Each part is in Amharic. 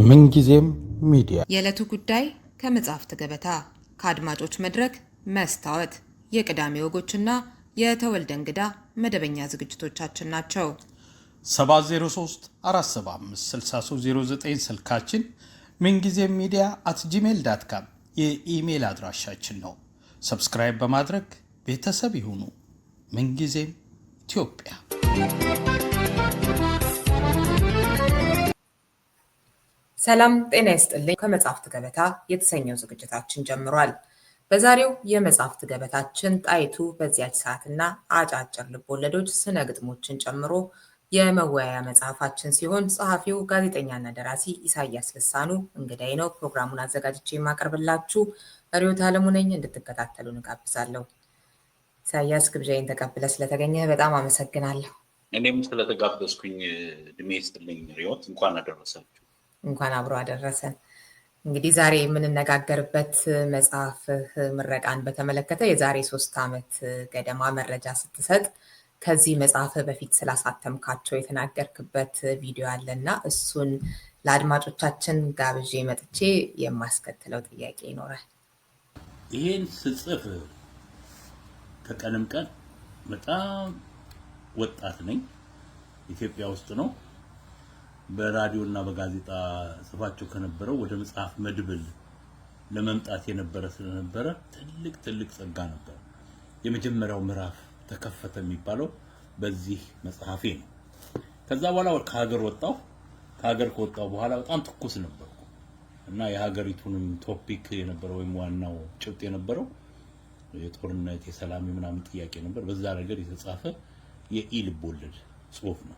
ምንጊዜም ሚዲያ የዕለቱ ጉዳይ ከመጽሐፍት ገበታ ከአድማጮች መድረክ መስታወት የቅዳሜ ወጎችና የተወልደ እንግዳ መደበኛ ዝግጅቶቻችን ናቸው። 703 475 6309 ስልካችን ምንጊዜም ሚዲያ@gmail.com የኢሜል አድራሻችን ነው። ሰብስክራይብ በማድረግ ቤተሰብ ይሁኑ። ምንጊዜም ኢትዮጵያ። ሰላም ጤና ይስጥልኝ። ከመጽሐፍት ገበታ የተሰኘው ዝግጅታችን ጀምሯል። በዛሬው የመጽሐፍት ገበታችን ጣይቱ በዚያች ሰዓትና አጫጭር ልቦለዶች ስነ ግጥሞችን ጨምሮ የመወያያ መጽሐፋችን ሲሆን ጸሐፊው ጋዜጠኛና ደራሲ ኢሳያስ ልሳኑ እንግዳይ ነው። ፕሮግራሙን አዘጋጅቼ የማቀርብላችሁ ሪዮት አለሙ ነኝ። እንድትከታተሉ እንጋብዛለሁ። ኢሳያስ ግብዣዬን ተቀብለ ስለተገኘ በጣም አመሰግናለሁ። እኔም ስለተጋበዝኩኝ እድሜ ይስጥልኝ ሪዮት። እንኳን አደረሳችሁ። እንኳን አብሮ አደረሰን። እንግዲህ ዛሬ የምንነጋገርበት መጽሐፍህ ምረቃን በተመለከተ የዛሬ 3 ዓመት ገደማ መረጃ ስትሰጥ ከዚህ መጽሐፍ በፊት ስላሳተምካቸው የተናገርክበት ቪዲዮ አለና እሱን ለአድማጮቻችን ጋብዤ መጥቼ የማስከትለው ጥያቄ ይኖራል። ይህን ስጽፍ ከቀንም ቀን በጣም ወጣት ነኝ። ኢትዮጵያ ውስጥ ነው። በራዲዮና በጋዜጣ ጽፋቸው ከነበረው ወደ መጽሐፍ መድብል ለመምጣት የነበረ ስለነበረ ትልቅ ጸጋ ነበር። የመጀመሪያው ምዕራፍ ተከፈተ የሚባለው በዚህ መጽሐፌ ነው። ከዛ በኋላ ከሀገር ወጣሁ። ከሀገር ከወጣሁ በኋላ በጣም ትኩስ ነበርኩ እና የሀገሪቱንም ቶፒክ የነበረው ወይም ዋናው ጭብጥ የነበረው የጦርነት የሰላም ምናምን ጥያቄ ነበር። በዛ ነገር የተጻፈ የኢልብ ወለድ ጽሁፍ ነው።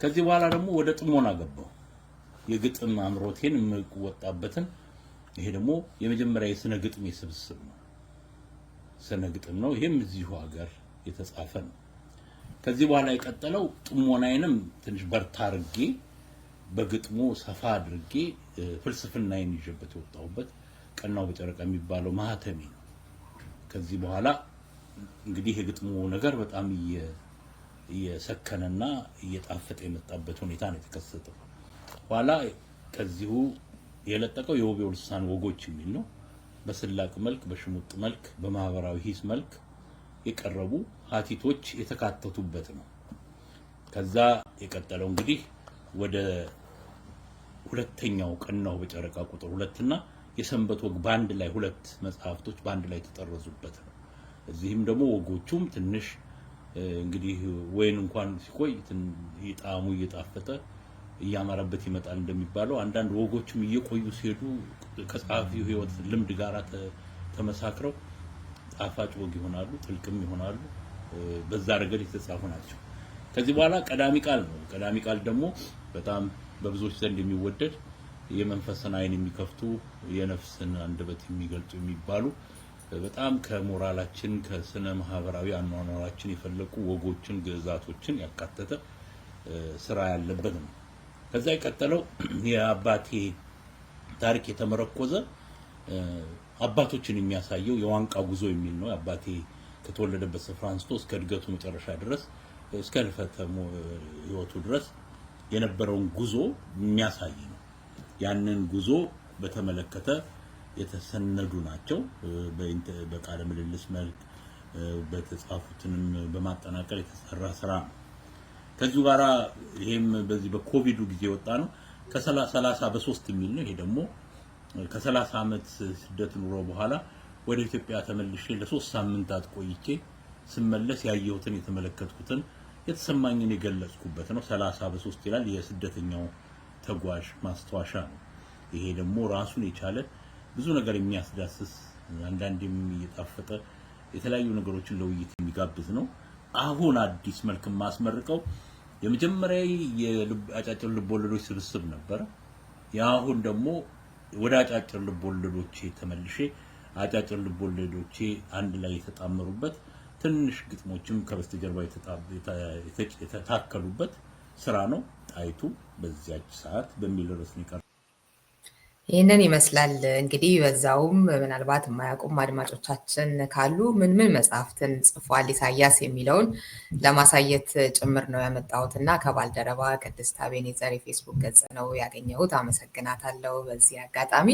ከዚህ በኋላ ደግሞ ወደ ጥሞና ገባሁ። የግጥም አምሮቴን የምወጣበትን ይሄ ደግሞ የመጀመሪያ የስነ ግጥም ስብስብ ነው። ስነ ግጥም ነው። ይሄም እዚሁ ሀገር የተጻፈ ነው። ከዚህ በኋላ የቀጠለው ጥሞናዬንም ትንሽ በርታ አድርጌ በግጥሙ ሰፋ አድርጌ ፍልስፍናዬን ይዤበት የወጣሁበት ቀናው በጨረቃ የሚባለው ማህተሜ ነው። ከዚህ በኋላ እንግዲህ የግጥሙ ነገር በጣም እየሰከነና እየጣፈጠ የመጣበት ሁኔታ ነው የተከሰተው። ኋላ ከዚሁ የለጠቀው የውቤው ልሳን ወጎች የሚል ነው። በስላቅ መልክ፣ በሽሙጥ መልክ፣ በማህበራዊ ሂስ መልክ የቀረቡ ሀቲቶች የተካተቱበት ነው። ከዛ የቀጠለው እንግዲህ ወደ ሁለተኛው ቀናው በጨረቃ ቁጥር 2 እና የሰንበት ወግ ባንድ ላይ 2 መጽሐፍቶች ባንድ ላይ ተጠረዙበት ነው። እዚህም ደግሞ ወጎቹም ትንሽ እንግዲህ ወይን እንኳን ሲቆይ ጣዕሙ እየጣፈጠ እያማረበት ይመጣል እንደሚባለው አንዳንድ ወጎችም እየቆዩ ሲሄዱ ከጸሐፊው ህይወት ልምድ ጋር ተመሳክረው ጣፋጭ ወግ ይሆናሉ፣ ጥልቅም ይሆናሉ። በዛ ረገድ የተጻፉ ናቸው። ከዚህ በኋላ ቀዳሚ ቃል ነው። ቀዳሚ ቃል ደግሞ በጣም በብዙዎች ዘንድ የሚወደድ የመንፈስን አይን የሚከፍቱ የነፍስን አንደበት የሚገልጹ የሚባሉ በጣም ከሞራላችን ከስነ ማህበራዊ አኗኗራችን የፈለቁ ወጎችን ግዛቶችን ያካተተ ስራ ያለበት ነው። ከዛ የቀጠለው የአባቴ ታሪክ የተመረኮዘ አባቶችን የሚያሳየው የዋንቃ ጉዞ የሚል ነው። አባቴ ከተወለደበት ስፍራ አንስቶ እስከ እድገቱ መጨረሻ ድረስ እስከ ህልፈተ ህይወቱ ድረስ የነበረውን ጉዞ የሚያሳይ ነው። ያንን ጉዞ በተመለከተ የተሰነዱ ናቸው። በቃለ ምልልስ መልክ በተጻፉትንም በማጠናቀር የተሰራ ስራ ነው። ከዚሁ ጋራ ይሄም በዚህ በኮቪዱ ጊዜ ወጣ ነው። ከ30 በ3 የሚል ነው። ይሄ ደግሞ ከ30 ዓመት ስደት ኑሮ በኋላ ወደ ኢትዮጵያ ተመልሼ ለ3 ሳምንታት ቆይቼ ስመለስ ያየሁትን የተመለከትኩትን የተሰማኝን የገለጽኩበት ነው። 30 በ3 ይላል። የስደተኛው ተጓዥ ማስታወሻ ነው። ይሄ ደግሞ ራሱን የቻለ ብዙ ነገር የሚያስዳስስ አንዳንዴም እየጣፈጠ የተለያዩ ነገሮችን ለውይይት የሚጋብዝ ነው። አሁን አዲስ መልክ ማስመርቀው የመጀመሪያ የአጫጭር ልቦለዶች ስብስብ ነበር። ያሁን ደግሞ ወደ አጫጭር ልቦለዶች ተመልሼ አጫጭር ልቦለዶች አንድ ላይ የተጣመሩበት ትንሽ ግጥሞችም ከበስተጀርባ የተታከሉበት ስራ ነው። ጣይቱ በዚያች ሰዓት በሚል ርዕስ ነው። ይህንን ይመስላል እንግዲህ። በዛውም ምናልባት የማያውቁም አድማጮቻችን ካሉ ምን መጽሐፍትን ጽፏል ኢሳያስ የሚለውን ለማሳየት ጭምር ነው ያመጣሁት እና ከባልደረባ ቅድስት አቤኔዘር የፌስቡክ ገጽ ነው ያገኘሁት። አመሰግናታለሁ በዚህ አጋጣሚ።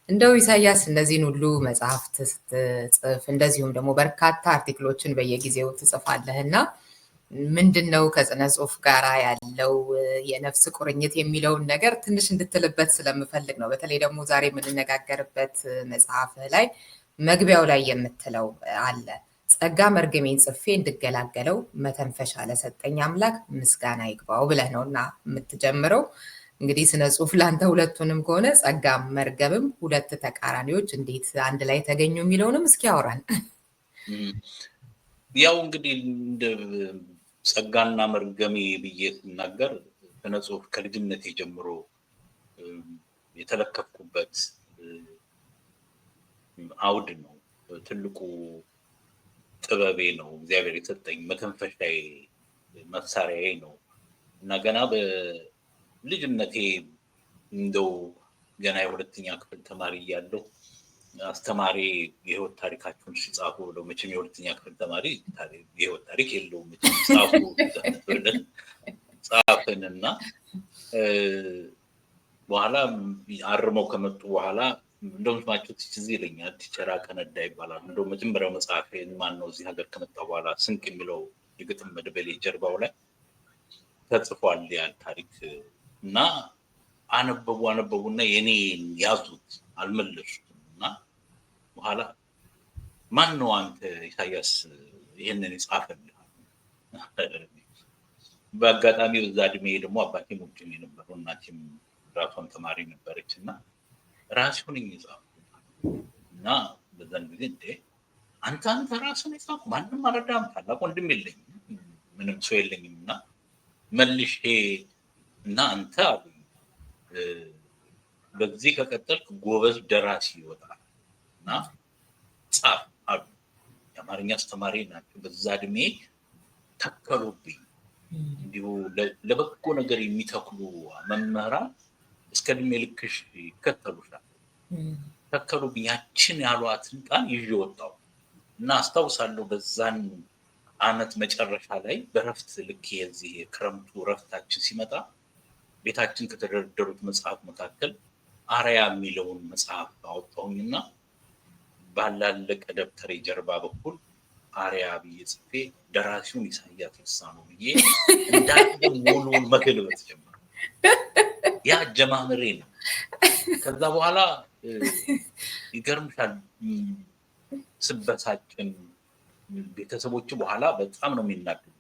እንደው ኢሳያስ እነዚህን ሁሉ መጽሐፍት ስትጽፍ እንደዚሁም ደግሞ በርካታ አርቲክሎችን በየጊዜው ትጽፋለህ እና ምንድን ነው ከስነ ጽሁፍ ጋር ያለው የነፍስ ቁርኝት የሚለውን ነገር ትንሽ እንድትልበት ስለምፈልግ ነው። በተለይ ደግሞ ዛሬ የምንነጋገርበት መጽሐፍ ላይ መግቢያው ላይ የምትለው አለ። ጸጋ መርገሜን ጽፌ እንድገላገለው መተንፈሻ ለሰጠኝ አምላክ ምስጋና ይግባው ብለህ ነው እና የምትጀምረው። እንግዲህ ስነ ጽሁፍ ለአንተ ሁለቱንም ከሆነ ጸጋ መርገብም ሁለት ተቃራኒዎች እንዴት አንድ ላይ ተገኙ የሚለውንም እስኪ ያወራን። ያው እንግዲህ ጸጋና መርገሜ ብዬ ስናገር ስነ ጽሁፍ ከልጅነቴ ጀምሮ የተለከፍኩበት አውድ ነው። ትልቁ ጥበቤ ነው። እግዚአብሔር የሰጠኝ መተንፈሻዬ መሳሪያዬ ነው እና ገና በልጅነቴ እንደው ገና የሁለተኛ ክፍል ተማሪ እያለሁ አስተማሪ የህይወት ታሪካቸውን ሲጻፉ ብለው መቼም የሁለተኛ ክፍል ተማሪ የህይወት ታሪክ የለውም ጻፉ ብለን ጻፍንና በኋላ አርመው ከመጡ በኋላ እንደውም ስማቸው ትዝ ይለኛል። ቲቸር አቀነዳ ይባላል። እንደው መጀመሪያው መጽሐፌን ማነው እዚህ ሀገር ከመጣ በኋላ ስንቅ የሚለው የግጥም መድበሌ ጀርባው ላይ ተጽፏል ያን ታሪክ እና አነበቡና የኔን ያዙት አልመለሱትም እና በኋላ ማን ነው አንተ ኢሳያስ ይሄንን የጻፈልህ? በአጋጣሚ በዛ እድሜ ደግሞ አባቴም ውጭ የነበረው እናቴም ራሷን ተማሪ ነበረች እና ራሴውን የጻፍኩት እና በዛን ጊዜ እንደ አንተ ራስን የጻፍኩ ማንም አልረዳም፣ ታላቅ ወንድም የለኝም፣ ምንም ሰው የለኝም እና መልሼ እና አንተ አሉኝ በዚህ ከቀጠልክ ጎበዝ ደራሲ ይወጣል እና ጻፍ አሉ። የአማርኛ አስተማሪ ናቸው። በዛ እድሜ ተከሉብኝ። እንዲሁ ለበጎ ነገር የሚተክሉ መምህራን እስከ እድሜ ልክሽ ይከተሉሻል። ተከሉብኝ። ያችን ያሏትን ቃል ይዤ ወጣሁ እና አስታውሳለሁ በዛን አመት መጨረሻ ላይ በረፍት ልክ የዚህ ክረምቱ ረፍታችን ሲመጣ ቤታችን ከተደረደሩት መጽሐፍ መካከል አርያ የሚለውን መጽሐፍ አወጣሁኝና ባላለቀ ደብተሬ ጀርባ በኩል አርያ ብዬ ጽፌ ደራሲውን ኢሳያስ ልሳኑ ብዬ እንዳለ ሙሉውን መገልበጥ ጀመርኩ። ያ ጀማምሬ ነው። ከዛ በኋላ ይገርምሻል ስበሳጭን ቤተሰቦች በኋላ በጣም ነው የሚናገሩት።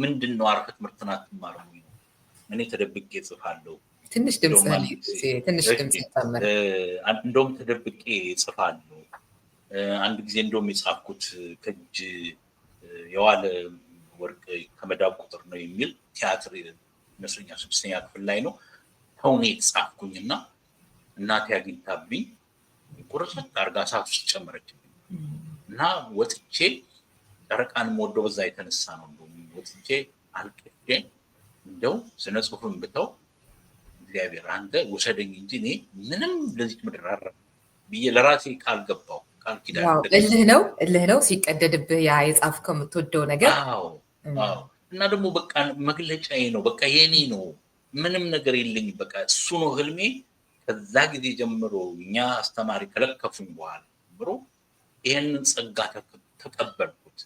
ምንድነው አርፈት ትምህርትን አትማርም? እኔ ተደብቄ ጽፋለሁ። ትንሽ ድምጽ ተመረ እንደውም ተደብቄ ጽፋለሁ። አንድ ጊዜ እንደውም የጻፍኩት ከእጅ የዋለ ወርቅ ከመዳብ ቁጥር ነው የሚል ቲያትር ይመስለኛል 6ኛ ክፍል ላይ ነው ተውኔት ጻፍኩኝና እናቴ አግኝታብኝ ቁርጥርጥ አድርጋ እሳት ውስጥ ጨመረችብኝ እና ወጥቼ ጨረቃን የምወደው በዛ የተነሳ ነው። እንደውም ወጥቼ አልቅሼ እንደው ስነ ጽሁፍን ብተው እግዚአብሔር አንተ ውሰደኝ እንጂ እኔ ምንም ለዚህ ምድር አረፍ ብዬ ለራሴ ቃል ገባው። ቃል ኪዳን እልህ ነው ሲቀደድብህ ያ የጻፍከው የምትወደው ነገር። አዎ እና ደግሞ በቃ መግለጫዬ ነው፣ በቃ የኔ ነው፣ ምንም ነገር የለኝም፣ በቃ እሱ ነው ህልሜ። ከዛ ጊዜ ጀምሮ እኛ አስተማሪ ከለከፉኝ በኋላ ጀምሮ ይሄንን ጸጋ ተቀበልኩት።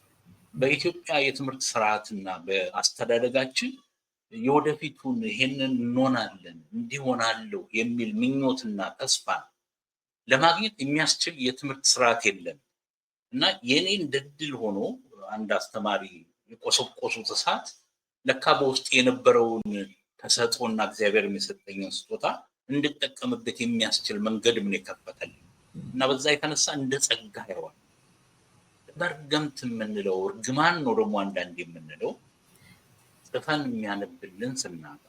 በኢትዮጵያ የትምህርት ስርዓትና በአስተዳደጋችን የወደፊቱን ይሄንን እንሆናለን እንዲሆናለሁ የሚል ምኞትና ተስፋ ለማግኘት የሚያስችል የትምህርት ስርዓት የለም እና የኔ እንደድል ሆኖ አንድ አስተማሪ የቆሰቆሱት እሳት ለካ በውስጥ የነበረውን ተሰጥኦና እግዚአብሔር የሚሰጠኝን ስጦታ እንድጠቀምበት የሚያስችል መንገድ ምን የከፈተልኝ እና በዛ የተነሳ እንደ ጸጋ ያዋል። መርገምት የምንለው እርግማን ነው ደግሞ አንዳንድ የምንለው ጽፈን የሚያነብልን ስናጣ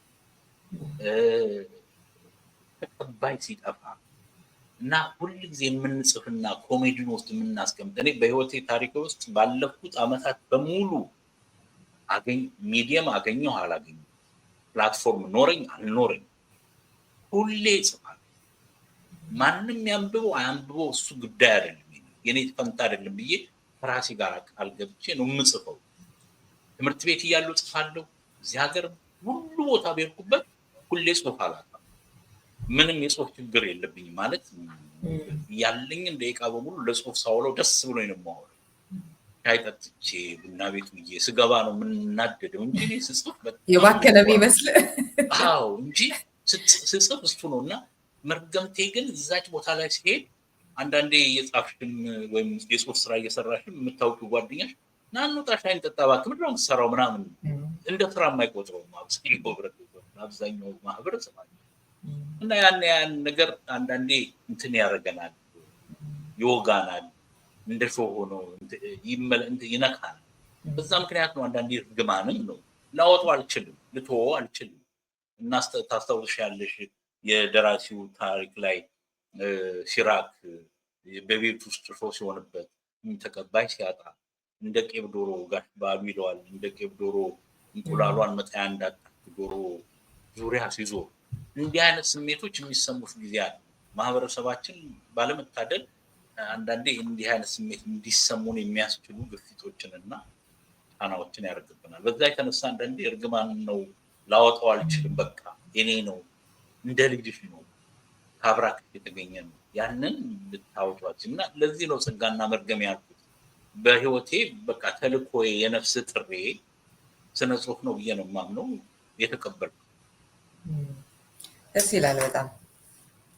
ተቀባይ ሲጠፋ እና ሁልጊዜ የምንጽፍና ኮሜዲን ውስጥ የምናስቀምጥ እኔ በህይወቴ ታሪክ ውስጥ ባለፉት አመታት በሙሉ ሚዲየም አገኘሁ አላገኘሁ ፕላትፎርም ኖረኝ አልኖረኝ ሁሌ ጽፋለሁ ማንም ያንብበው አያንብበው እሱ ጉዳይ አይደለም፣ የኔ ፈንታ አይደለም ብዬ ራሴ ጋር ቃል ገብቼ ነው የምጽፈው። ትምህርት ቤት እያለሁ ጽፋለሁ። እዚህ ሀገር ሁሉ ቦታ በሄድኩበት ሁሌ ጽሁፍ አላጣም። ምንም የጽሁፍ ችግር የለብኝም ማለት ያለኝን ደቂቃ በሙሉ ለጽሁፍ ሳውለው ደስ ብሎኝ ነው የማወራው። ሻይ ጠጥቼ ቡና ቤት ውዬ ስገባ ነው የምናደደው እንጂ እኔ ስጽፍ የባከነ ቢመስል አዎ እንጂ ስጽፍ እሱ ነውና መርገምቴ ግን እዛች ቦታ ላይ ሲሄድ አንዳንዴ የጻፍሽም ወይም የጽሁፍ ስራ እየሰራሽም የምታውቂው ጓደኛሽ ናኑ ጣሻይን ጠጣ እባክህ ምንድን ነው የምትሰራው ምናምን እንደ ስራ የማይቆጥረው አብዛኛው ማህበረሰብ አለ። እና ያን ነገር አንዳንዴ እንትን ያደርገናል፣ ይወጋናል፣ እንደሾህ ሆኖ ይነካል። በዛ ምክንያት ነው አንዳንዴ እርግማንም ነው ላወጣው አልችልም፣ ልተወው አልችልም። እና ታስታውሻለሽ የደራሲው ታሪክ ላይ ሲራክ በቤት ውስጥ ሾህ ሲሆንበት ተቀባይ ሲያጣ እንደ ቄብ ዶሮ ጋሽ ባሉ ይለዋል። እንደ ቄብ ዶሮ እንቁላሏን መጣያ እንዳጣች ዶሮ ዙሪያ ሲዞር እንዲህ አይነት ስሜቶች የሚሰሙት ጊዜ አለ። ማህበረሰባችን ባለመታደል አንዳንዴ እንዲህ አይነት ስሜት እንዲሰሙን የሚያስችሉ ግፊቶችንና ጫናዎችን ያደርግብናል። በዛ የተነሳ አንዳንዴ እርግማን ነው ላወጣው አልችልም፣ በቃ የኔ ነው፣ እንደ ልጅሽ ነው፣ ከአብራክ የተገኘ ነው፣ ያንን ልታወጧችን እና ለዚህ ነው ጸጋና መርገም ያልኩት። በህይወቴ በቃ ተልኮዬ የነፍስ ጥሬ ስነ ጽሁፍ ነው ብዬ ነው የማምነው የተቀበልኩት። ደስ ይላል በጣም።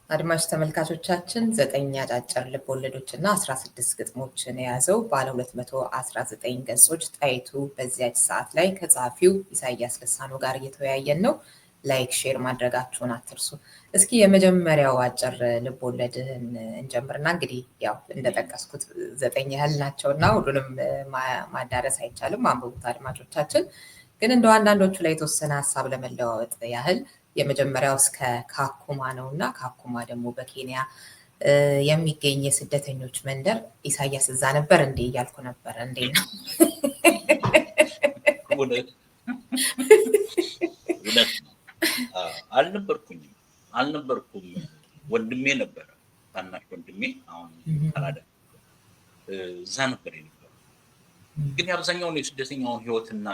አድማጭ ተመልካቾቻችን 9 አጫጭር ልቦለዶች እና 16 ግጥሞችን የያዘው ባለ 219 ገጾች ጣይቱ በዚያች ሰዓት ላይ ከጸሐፊው ኢሳያስ ልሳኑ ጋር እየተወያየን ነው። ላይክ ሼር ማድረጋችሁን አትርሱ። እስኪ የመጀመሪያው አጭር ልቦለድህን እንጀምርና እንግዲህ ያው እንደጠቀስኩት 9 ያህል ናቸውና ሁሉንም ማዳረስ አይቻልም፣ አንብቡት አድማጮቻችን። ግን እንደው አንዳንዶቹ ላይ የተወሰነ ሀሳብ ለመለዋወጥ ያህል የመጀመሪያው እስከ ካኩማ ነውና ካኩማ ደግሞ በኬንያ የሚገኝ የስደተኞች መንደር። ኢሳያስ እዛ ነበር እንዴ እያልኩ ነበር። እንዴ ነው አልነበርኩም። ወንድሜ ነበረ፣ ታናሽ ወንድሜ አሁን ካናዳ እዛ ነበር የነበረው። ግን አብዛኛውን የስደተኛውን ህይወትና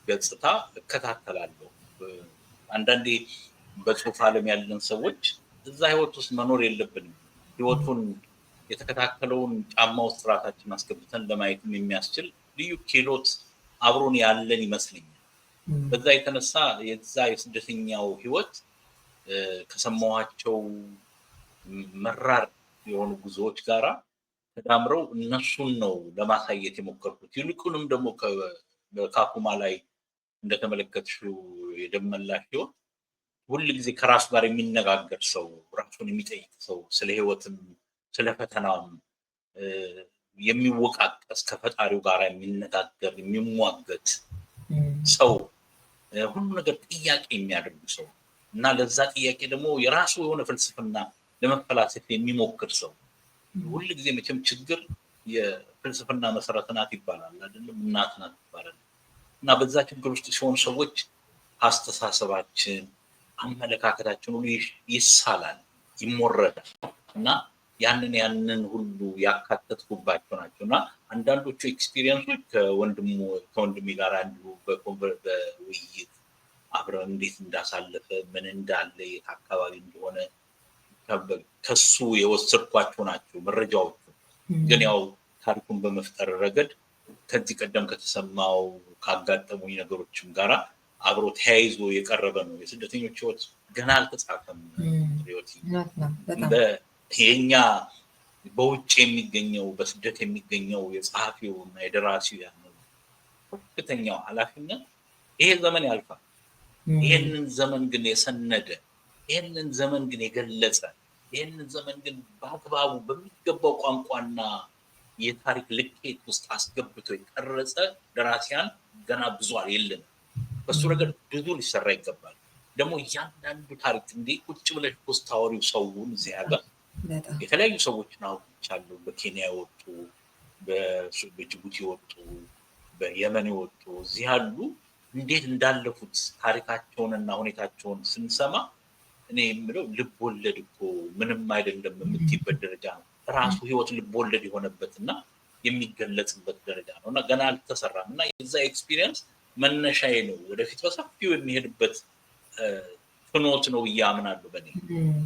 ገጽታ እከታተላለሁ። አንዳንዴ በጽሁፍ ዓለም ያለን ሰዎች እዛ ህይወት ውስጥ መኖር የለብንም። ህይወቱን የተከታተለውን ጫማ ውስጥ ራሳችን አስገብተን ለማየትም የሚያስችል ልዩ ክህሎት አብሮን ያለን ይመስለኛል። በዛ የተነሳ የዛ የስደተኛው ህይወት ከሰማኋቸው መራር የሆኑ ጉዞዎች ጋራ ተዳምረው እነሱን ነው ለማሳየት የሞከርኩት። ይልቁንም ደግሞ በካኩማ ላይ እንደተመለከትሽው የደመላሽ ህይወት ሁል ጊዜ ከራሱ ጋር የሚነጋገር ሰው፣ ራሱን የሚጠይቅ ሰው፣ ስለ ህይወትም ስለ ፈተናም የሚወቃቀስ ከፈጣሪው ጋር የሚነጋገር የሚሟገት ሰው፣ ሁሉ ነገር ጥያቄ የሚያደርግ ሰው እና ለዛ ጥያቄ ደግሞ የራሱ የሆነ ፍልስፍና ለመፈላሰፍ የሚሞክር ሰው። ሁል ጊዜ መቼም ችግር የፍልስፍና መሰረት ናት ይባላል አይደለም? እናት ናት ይባላል። እና በዛ ችግር ውስጥ ሲሆኑ ሰዎች አስተሳሰባችን፣ አመለካከታችን ሁሉ ይሳላል፣ ይሞረዳል። እና ያንን ሁሉ ያካተትኩባቸው ናቸው። እና አንዳንዶቹ ኤክስፒሪየንሶች ከወንድሜ ጋር አንዱ በውይይት አብረን እንዴት እንዳሳለፈ ምን እንዳለ የት አካባቢ እንደሆነ ከሱ የወሰድኳቸው ናቸው መረጃዎቹ። ግን ያው ታሪኩን በመፍጠር ረገድ ከዚህ ቀደም ከተሰማው ካጋጠሙኝ ነገሮችም ጋራ አብሮ ተያይዞ የቀረበ ነው። የስደተኞች ህይወት ገና አልተጻፈም። የኛ በውጭ የሚገኘው በስደት የሚገኘው የጸሐፊው እና የደራሲው ያለው ከፍተኛው ኃላፊነት ይሄ ዘመን ያልፋል። ይሄንን ዘመን ግን የሰነደ፣ ይሄንን ዘመን ግን የገለጸ፣ ይሄንን ዘመን ግን በአግባቡ በሚገባው ቋንቋና የታሪክ ልኬት ውስጥ አስገብቶ የቀረጸ ደራሲያን ገና ብዙ የለም። በሱ ረገድ ብዙ ሊሰራ ይገባል። ደግሞ እያንዳንዱ ታሪክ እንዴ ቁጭ ብለሽ ስታወሪው ሰውን እዚህ ሀገር የተለያዩ ሰዎችን አውጥቻለሁ። በኬንያ የወጡ፣ በጅቡቲ የወጡ፣ በየመን የወጡ እዚህ ያሉ እንዴት እንዳለፉት ታሪካቸውንና ሁኔታቸውን ስንሰማ እኔ የምለው ልብ ወለድ እኮ ምንም አይደለም የምትይበት ደረጃ ነው። ራሱ ህይወት ልብ ወለድ የሆነበትና የሚገለጽበት ደረጃ ነው እና ገና አልተሰራም እና የዛ ኤክስፒሪየንስ መነሻዬ ነው ወደፊት በሰፊው የሚሄድበት ፍኖት ነው እያምናለሁ። በኔ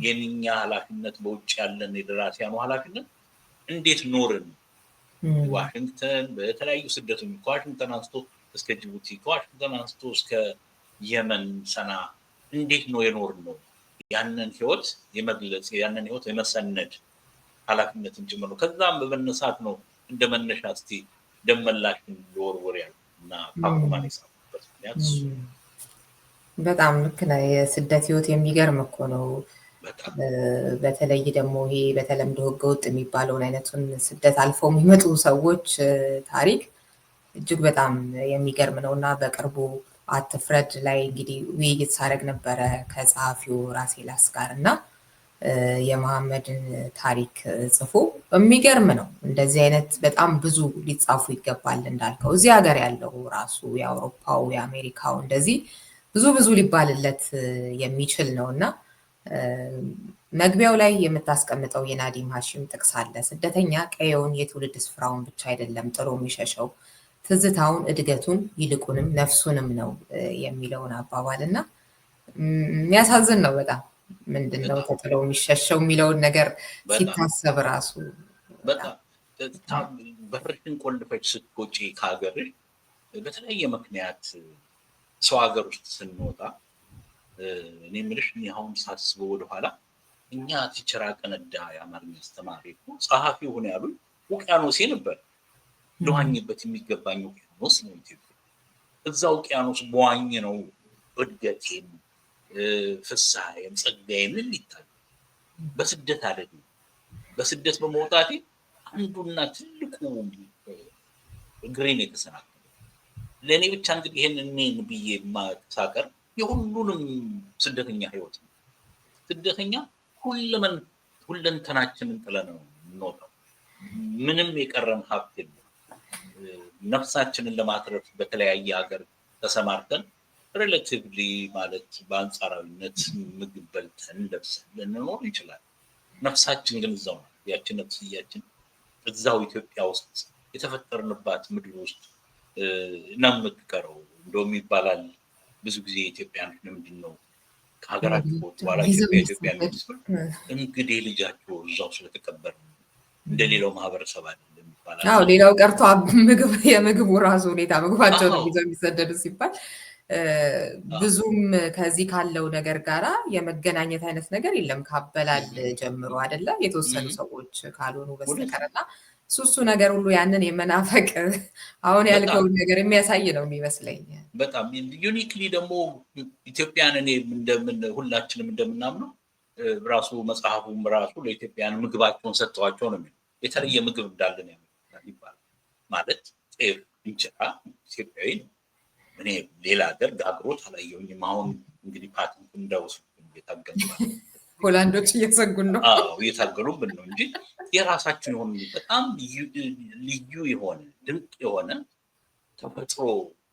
የኛ ኃላፊነት በውጭ ያለን የደራሲያኑ ኃላፊነት እንዴት ኖርን ዋሽንግተን በተለያዩ ስደተኞች ከዋሽንግተን አንስቶ እስከ ጅቡቲ ከዋሽንግተን አንስቶ እስከ የመን ሰና እንዴት ነው የኖርነው ያንን ህይወት የመግለጽ ያንን ህይወት የመሰነድ ኃላፊነትን ጭምር ነው። ከዛም በመነሳት ነው እንደመነሻ እስቲ ደመላሽን ለወርወር ያሉና ካኩማን ይሳቡበት ምክንያት በጣም ልክ ነው። የስደት ህይወት የሚገርም እኮ ነው። በተለይ ደግሞ ይሄ በተለምዶ ህገወጥ የሚባለውን አይነቱን ስደት አልፈው የሚመጡ ሰዎች ታሪክ እጅግ በጣም የሚገርም ነው እና በቅርቡ አትፍረድ ላይ እንግዲህ ውይይት ሳደርግ ነበረ ከጸሐፊው ራሴላስ ጋር እና የመሐመድን ታሪክ ጽፎ የሚገርም ነው። እንደዚህ አይነት በጣም ብዙ ሊጻፉ ይገባል እንዳልከው እዚህ ሀገር ያለው ራሱ የአውሮፓው የአሜሪካው እንደዚህ ብዙ ሊባልለት የሚችል ነው እና መግቢያው ላይ የምታስቀምጠው የናዲም ሀሺም ጥቅስ አለ። ስደተኛ ቀየውን የትውልድ ስፍራውን ብቻ አይደለም ጥሎ የሚሸሸው ትዝታውን፣ እድገቱን፣ ይልቁንም ነፍሱንም ነው የሚለውን አባባል እና የሚያሳዝን ነው በጣም ምንድነው ተጥሎ የሚሸሸው የሚለውን ነገር ሲታሰብ ራሱ በጣም በርሽን ቆልፈች ስትወጪ ከሀገርሽ በተለያየ ምክንያት ሰው ሀገር ውስጥ ስንወጣ እኔ የምልሽ አሁን ሳስበው ወደኋላ እኛ ቲቸር አቀነዳ የአማርኛ አስተማሪ ጸሐፊ ሆነ ያሉኝ ውቅያኖሴ ነበር። ልዋኝበት የሚገባኝ ውቅያኖስ ነው ኢትዮጵያ። እዛ ውቅያኖስ በዋኝ ነው እድገቴም ፍሳዬም ጸጋዬም ሊታይ በስደት አይደለም። በስደት በመውጣቴ አንዱና ትልቁ ግሬን የተሰናከለ ለእኔ ብቻ እንግዲህ ይሄንን ብዬ ማሳቀር የሁሉንም ስደተኛ ህይወት ነው። ስደተኛ ሁለንተናችንን ጥለን ነው የምንወጣው። ምንም የቀረን ሀብት የለም። ነፍሳችንን ለማትረፍ በተለያየ ሀገር ተሰማርተን ሪሌቲቭሊ ማለት በአንጻራዊነት ምግብ በልተን ለብሰን ልንኖር እንችላለን። ነፍሳችን ግን እዛው ነው። ያችን ነፍስያችን እዛው ኢትዮጵያ ውስጥ የተፈጠርንባት ምድር ውስጥ ነው የምትቀረው። እንደውም ይባላል ብዙ ጊዜ ኢትዮጵያኖች ለምንድን ነው ከሀገራቸው ከወጡ በኋላ ኢትዮጵያ የሚመስል እንግዲህ ልጃቸው እዛው ስለተቀበረ እንደሌላው ማህበረሰብ አይደለም ይባላል። አዎ ሌላው ቀርቶ የምግቡ ራሱ ሁኔታ ምግባቸው ነው ይዘው የሚሰደዱ ሲባል ብዙም ከዚህ ካለው ነገር ጋራ የመገናኘት አይነት ነገር የለም ካበላል ጀምሮ አይደለ የተወሰኑ ሰዎች ካልሆኑ በስተቀርና እሱ ነገር ሁሉ ያንን የመናፈቅ አሁን ያልከውን ነገር የሚያሳይ ነው የሚመስለኝ። በጣም ዩኒክሊ ደግሞ ኢትዮጵያን እኔ ሁላችንም እንደምናምነው ራሱ መጽሐፉም ራሱ ለኢትዮጵያን ምግባቸውን ሰጥተዋቸው ነው የሚለው። የተለየ ምግብ እንዳለን ይባላል ማለት ጤፍ እንጀራ ኢትዮጵያዊ ነው። እኔ ሌላ ሀገር ጋግሮት አላየሁኝም። አሁን እንግዲህ ፓተንት እንዳውሱ እየታገሉ ሆላንዶች እየሰጉን ነው። እየታገሉብን ነው እንጂ የራሳችን የሆነ በጣም ልዩ የሆነ ድንቅ የሆነ ተፈጥሮ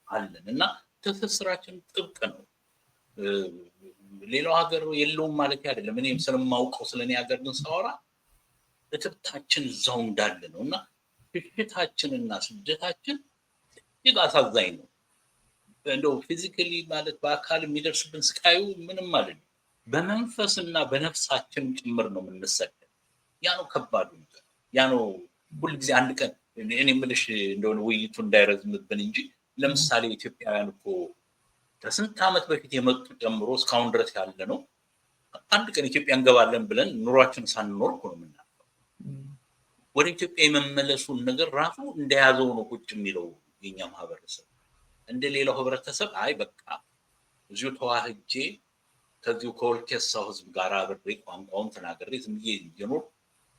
አለን እና ትስስራችን ጥብቅ ነው። ሌላው ሀገር የለውም ማለት አይደለም። እኔም ስለማውቀው ስለኔ ሀገር ግን ሳወራ እትብታችን እዛው እንዳለ ነው እና ሽሽታችንና ስደታችን እጅግ አሳዛኝ ነው። እንደው ፊዚካሊ ማለት በአካል የሚደርስብን ስቃዩ ምንም ማለት ነው። በመንፈስና በነፍሳችን ጭምር ነው የምንሰደድ። ያ ነው ከባዱ ነገር። ያ ነው ሁልጊዜ አንድ ቀን እኔ የምልሽ እንደሆነ ውይይቱ እንዳይረዝምብን እንጂ ለምሳሌ ኢትዮጵያውያን እኮ ከስንት ዓመት በፊት የመጡ ጨምሮ እስካሁን ድረስ ያለ ነው አንድ ቀን ኢትዮጵያ እንገባለን ብለን ኑሯችን ሳንኖር እኮ ነው የምናውቀው። ወደ ኢትዮጵያ የመመለሱን ነገር ራሱ እንደያዘው ነው ቁጭ የሚለው የኛ ማህበረሰብ። እንደሌላው ህብረተሰብ አይ በቃ እዚሁ ተዋህጄ ከዚሁ ከወልኬሳው ህዝብ ጋር አብሬ ቋንቋውን ተናግሬ ዝም ብዬ እየኖር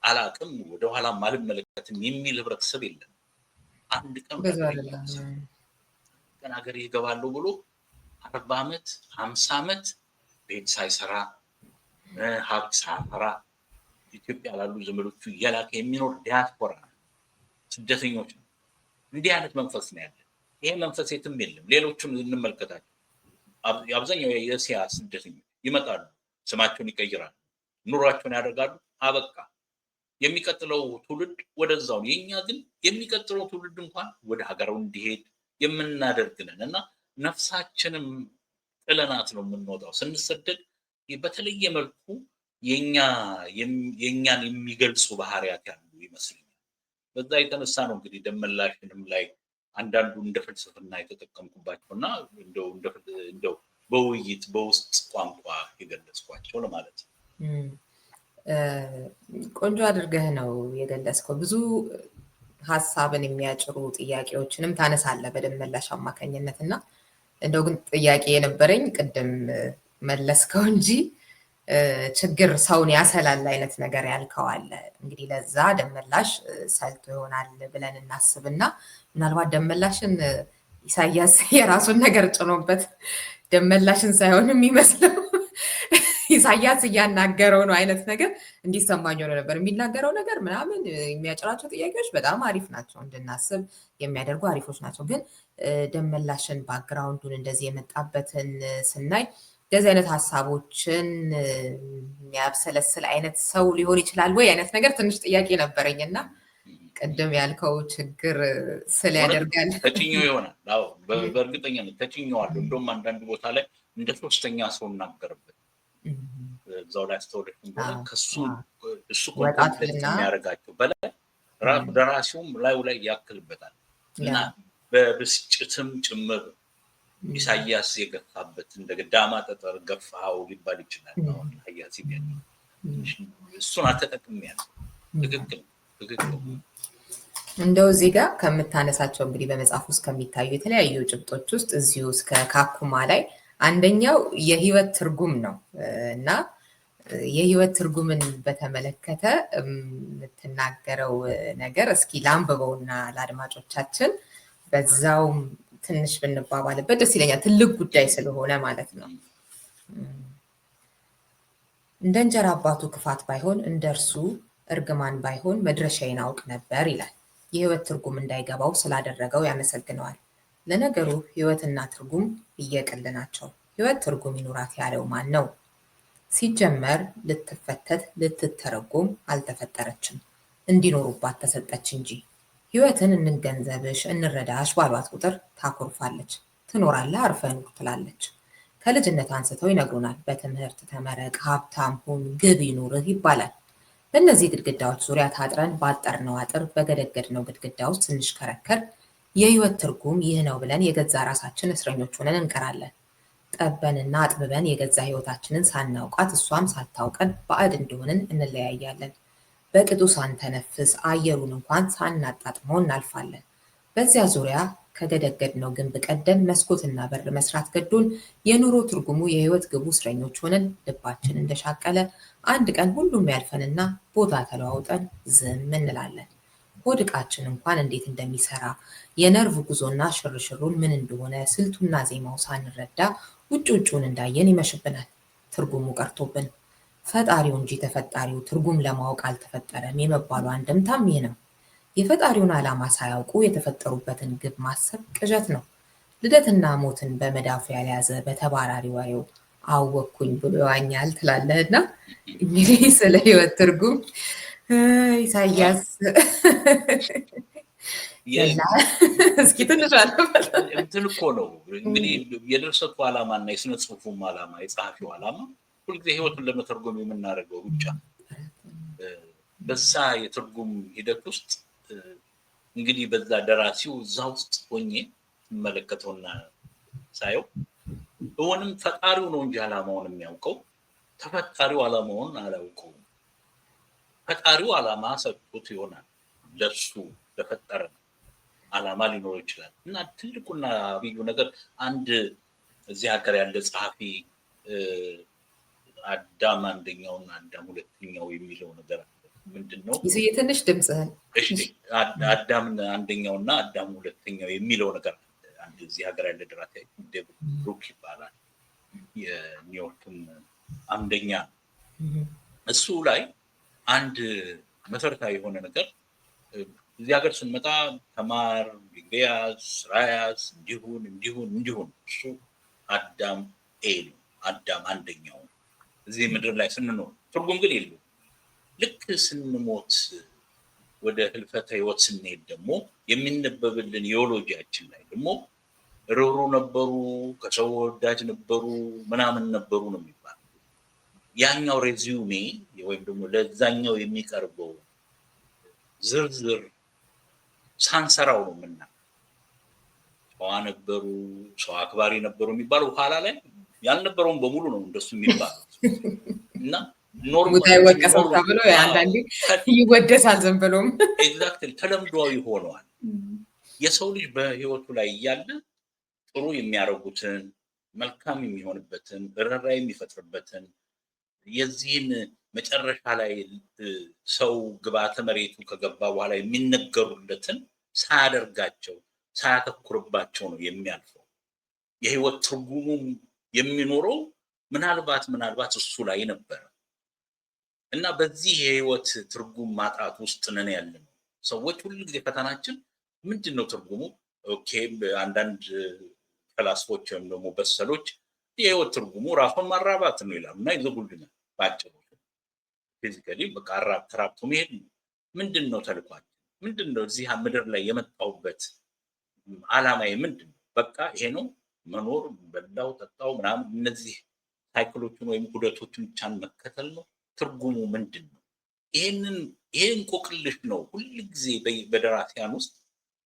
አላቅም ወደኋላ አልመለከትም የሚል ህብረተሰብ የለም። አንድ ቀን ሀገር ይገባለሁ ብሎ 40 ዓመት 50 ዓመት ቤት ሳይሰራ ሀብት ሳያፈራ ኢትዮጵያ ላሉ ዘመዶቹ እየላከ የሚኖር ዲያስፖራ ስደተኞች ነው። እንዲህ አይነት መንፈስ ነው ያለ። ይሄ መንፈስ የትም የለም። ሌሎቹን እንመልከታቸው። አብዛኛው የእስያ ስደተኞች ይመጣሉ ስማቸውን ይቀይራሉ፣ ኑሯቸውን ያደርጋሉ፣ አበቃ። የሚቀጥለው ትውልድ ወደዛው ነው። የኛ ግን የሚቀጥለው ትውልድ እንኳን ወደ ሀገሩ እንዲሄድ የምናደርግነን እና ነፍሳችንም ጥለናት ነው የምንወጣው። ስንሰደድ በተለየ መልኩ የኛን የሚገልጹ ባህሪያት ያሉ ይመስለኛል። በዛ የተነሳ ነው እንግዲህ ደመላሽንም ላይ አንዳንዱ እንደ ፍልስፍና የተጠቀምኩባቸውና እንደው በውይይት በውስጥ ቋንቋ የገለጽኳቸው ለማለት ነው። ቆንጆ አድርገህ ነው የገለጽከው። ብዙ ሀሳብን የሚያጭሩ ጥያቄዎችንም ታነሳለህ በደመላሽ አማካኝነት እና እንደው ግን ጥያቄ የነበረኝ ቅድም መለስከው እንጂ ችግር ሰውን ያሰላል አይነት ነገር ያልከው አለ። እንግዲህ ለዛ ደመላሽ ሰልቶ ይሆናል ብለን እናስብና ምናልባት ደመላሽን ኢሳያስ የራሱን ነገር ጭኖበት ደመላሽን ሳይሆን የሚመስለው ኢሳያስ እያናገረው ነው አይነት ነገር እንዲሰማኝ ሆኖ ነበር። የሚናገረው ነገር ምናምን የሚያጭራቸው ጥያቄዎች በጣም አሪፍ ናቸው፣ እንድናስብ የሚያደርጉ አሪፎች ናቸው። ግን ደመላሽን ባክግራውንዱን እንደዚህ የመጣበትን ስናይ እንደዚህ አይነት ሀሳቦችን የሚያብሰለስል አይነት ሰው ሊሆን ይችላል ወይ አይነት ነገር ትንሽ ጥያቄ ነበረኝ እና ቅድም ያልከው ችግር ስለያደርጋል ተጭኘው ይሆናል። አዎ በእርግጠኛነት ተጭኘዋለሁ። እንደውም አንዳንድ ቦታ ላይ እንደ ሶስተኛ ሰው እናገርበት እዛው ላይ አስተውለሽ እንደሆነ ከሱ እሱ ኮንቴንት የሚያደርጋቸው በላይ ራሱ ደራሲውም ላዩ ላይ ያክልበታል እና በብስጭትም ጭምር ኢሳያስ የገፋበት እንደ ዳማ ጠጠር ገፋው ሊባል ይችላል። አሁን ኢሳያስ ይገኝ እሱን አልተጠቅሜያለሁ። ትክክል እንደው እዚህ ጋር ከምታነሳቸው እንግዲህ በመጽሐፍ ውስጥ ከሚታዩ የተለያዩ ጭብጦች ውስጥ እዚሁ እስከ ካኩማ ላይ አንደኛው የህይወት ትርጉም ነው እና የህይወት ትርጉምን በተመለከተ የምትናገረው ነገር እስኪ ላንብበውና ለአድማጮቻችን በዛው ትንሽ ብንባባልበት ደስ ይለኛል። ትልቅ ጉዳይ ስለሆነ ማለት ነው። እንደ እንጀራ አባቱ ክፋት ባይሆን እንደርሱ እርግማን ባይሆን መድረሻዬን አውቅ ነበር ይላል። የህይወት ትርጉም እንዳይገባው ስላደረገው ያመሰግነዋል። ለነገሩ ህይወትና ትርጉም እየቅል ናቸው። ህይወት ትርጉም ይኑራት ያለው ማን ነው? ሲጀመር ልትፈተት ልትተረጎም አልተፈጠረችም፣ እንዲኖሩባት ተሰጠች እንጂ። ህይወትን እንገንዘብሽ እንረዳሽ ባሏት ቁጥር ታኮርፋለች። ትኖራለህ አርፈህ ኑር ትላለች። ከልጅነት አንስተው ይነግሩናል። በትምህርት ተመረቅ፣ ሀብታም ሁን፣ ግብ ይኑርህ ይባላል። በእነዚህ ግድግዳዎች ዙሪያ ታጥረን ባጠርነው አጥር በገደገድነው ግድግዳ ውስጥ ስንሽከረከር የህይወት ትርጉም ይህ ነው ብለን የገዛ ራሳችን እስረኞች ሆነን እንቀራለን። ጠበንና አጥብበን የገዛ ህይወታችንን ሳናውቃት እሷም ሳታውቀን ባዕድ እንደሆንን እንለያያለን። በቅጡ ሳንተነፍስ አየሩን እንኳን ሳናጣጥመው እናልፋለን። በዚያ ዙሪያ ከገደገድነው ግንብ ቀደን መስኮትና በር መስራት ገዶን የኑሮ ትርጉሙ የህይወት ግቡ እስረኞች ሆነን ልባችን እንደሻቀለ አንድ ቀን ሁሉም ያልፈንና ቦታ ተለዋውጠን ዝም እንላለን። ሆድ ዕቃችን እንኳን እንዴት እንደሚሰራ የነርቭ ጉዞና ሽርሽሩን ምን እንደሆነ ስልቱና ዜማው ሳንረዳ ውጭውን እንዳየን ይመሽብናል። ትርጉሙ ቀርቶብን ፈጣሪው እንጂ ተፈጣሪው ትርጉም ለማወቅ አልተፈጠረም የመባሉ አንድምታም ይህ ነው። የፈጣሪውን ዓላማ ሳያውቁ የተፈጠሩበትን ግብ ማሰብ ቅዠት ነው። ልደትና ሞትን በመዳፉ ያልያዘ በተባራሪ ወሬው አወኩኝ ብሎ ይዋኛል ትላለህና እንግዲህ ስለ ህይወት ትርጉም ኢሳያስ እስኪ ትንሽ እንትን እኮ ነው እንግዲህ የድርሰቱ ዓላማና የስነ ጽሁፉም ዓላማ የጸሐፊው ዓላማ ሁልጊዜ ህይወቱን ለመተርጎም የምናደርገው ብቻ በዛ የትርጉም ሂደት ውስጥ እንግዲህ በዛ ደራሲው እዛ ውስጥ ሆኜ መለከተውና ሳየው እውንም ፈጣሪው ነው እንጂ ዓላማውን የሚያውቀው ተፈጣሪው ዓላማውን አላውቀውም። ፈጣሪው ዓላማ ሰጥቶት ይሆናል ለሱ ለፈጠረ ዓላማ ሊኖር ይችላል እና ትልቁና አብዩ ነገር አንድ እዚህ ሀገር ያለ ጸሐፊ አዳም አንደኛውና አዳም ሁለተኛው የሚለው ነገር ምንድነው? ይሄ ትንሽ ድምጽህን አዳም አንደኛውና አዳም ሁለተኛው የሚለው ነገር አንድ እዚህ ሀገር ያለ ደራሲ ዴቪድ ብሩክ ይባላል። የኒውዮርክም አንደኛ እሱ ላይ አንድ መሰረታዊ የሆነ ነገር እዚህ ሀገር ስንመጣ ተማር፣ ዲግሪያዝ፣ ስራያዝ እንዲሁን እሱ አዳም ኤ ነው። አዳም አንደኛው እዚህ ምድር ላይ ስንኖር ትርጉም ግን የለውም። ልክ ስንሞት ወደ ህልፈተ ህይወት ስንሄድ ደግሞ የሚነበብልን ዮሎጂያችን ላይ ደግሞ ርሩ ነበሩ፣ ከሰው ወዳጅ ነበሩ፣ ምናምን ነበሩ ነው የሚባለው። ያኛው ሬዚዩሜ ወይም ደግሞ ለዛኛው የሚቀርበው ዝርዝር ሳንሰራው ነው የምናየው። ጨዋ ነበሩ፣ ሰው አክባሪ ነበሩ የሚባለው ኋላ ላይ ያልነበረውን በሙሉ ነው እንደሱ የሚባለው እና ሙታይ ወቀሰው ተብሎ አንዳንዴ ይወደሳል ዝም ብሎም ኤግዛክትሊ ተለምዷዊ ሆኗል። የሰው ልጅ በህይወቱ ላይ እያለ ጥሩ የሚያረጉትን መልካም የሚሆንበትን ርህራሄ የሚፈጥርበትን የዚህን መጨረሻ ላይ ሰው ግባተ መሬቱ ከገባ በኋላ የሚነገሩለትን ሳያደርጋቸው ሳያተኩርባቸው ነው የሚያልፈው። የህይወት ትርጉሙም የሚኖረው ምናልባት እሱ ላይ ነበር እና በዚህ የህይወት ትርጉም ማጣት ውስጥ ነን ያለነው ሰዎች። ሁሉ ጊዜ ፈተናችን ምንድነው ትርጉሙ? ኦኬ አንዳንድ ፈላስፎች ወይም ደግሞ በሰሎች የህይወት ትርጉሙ ራሱን ማራባት ነው ይላሉ እና ይዘጉልናል። ባጭሩ ፊዚካሊ በቃ ተራብቶ መሄድ ነው። ምንድነው ተልኳቸው? ምንድነው እዚህ ምድር ላይ የመጣውበት ዓላማዬ ምንድነው? በቃ ይሄ ነው መኖር፣ በላው ጠጣው ምናምን እነዚህ ሳይክሎችን ወይም ሁደቶችን ብቻ መከተል ነው። ትርጉሙ ምንድነው? ይሄን ቆቅልሽ ነው ሁሉ ጊዜ በደራሲያን ውስጥ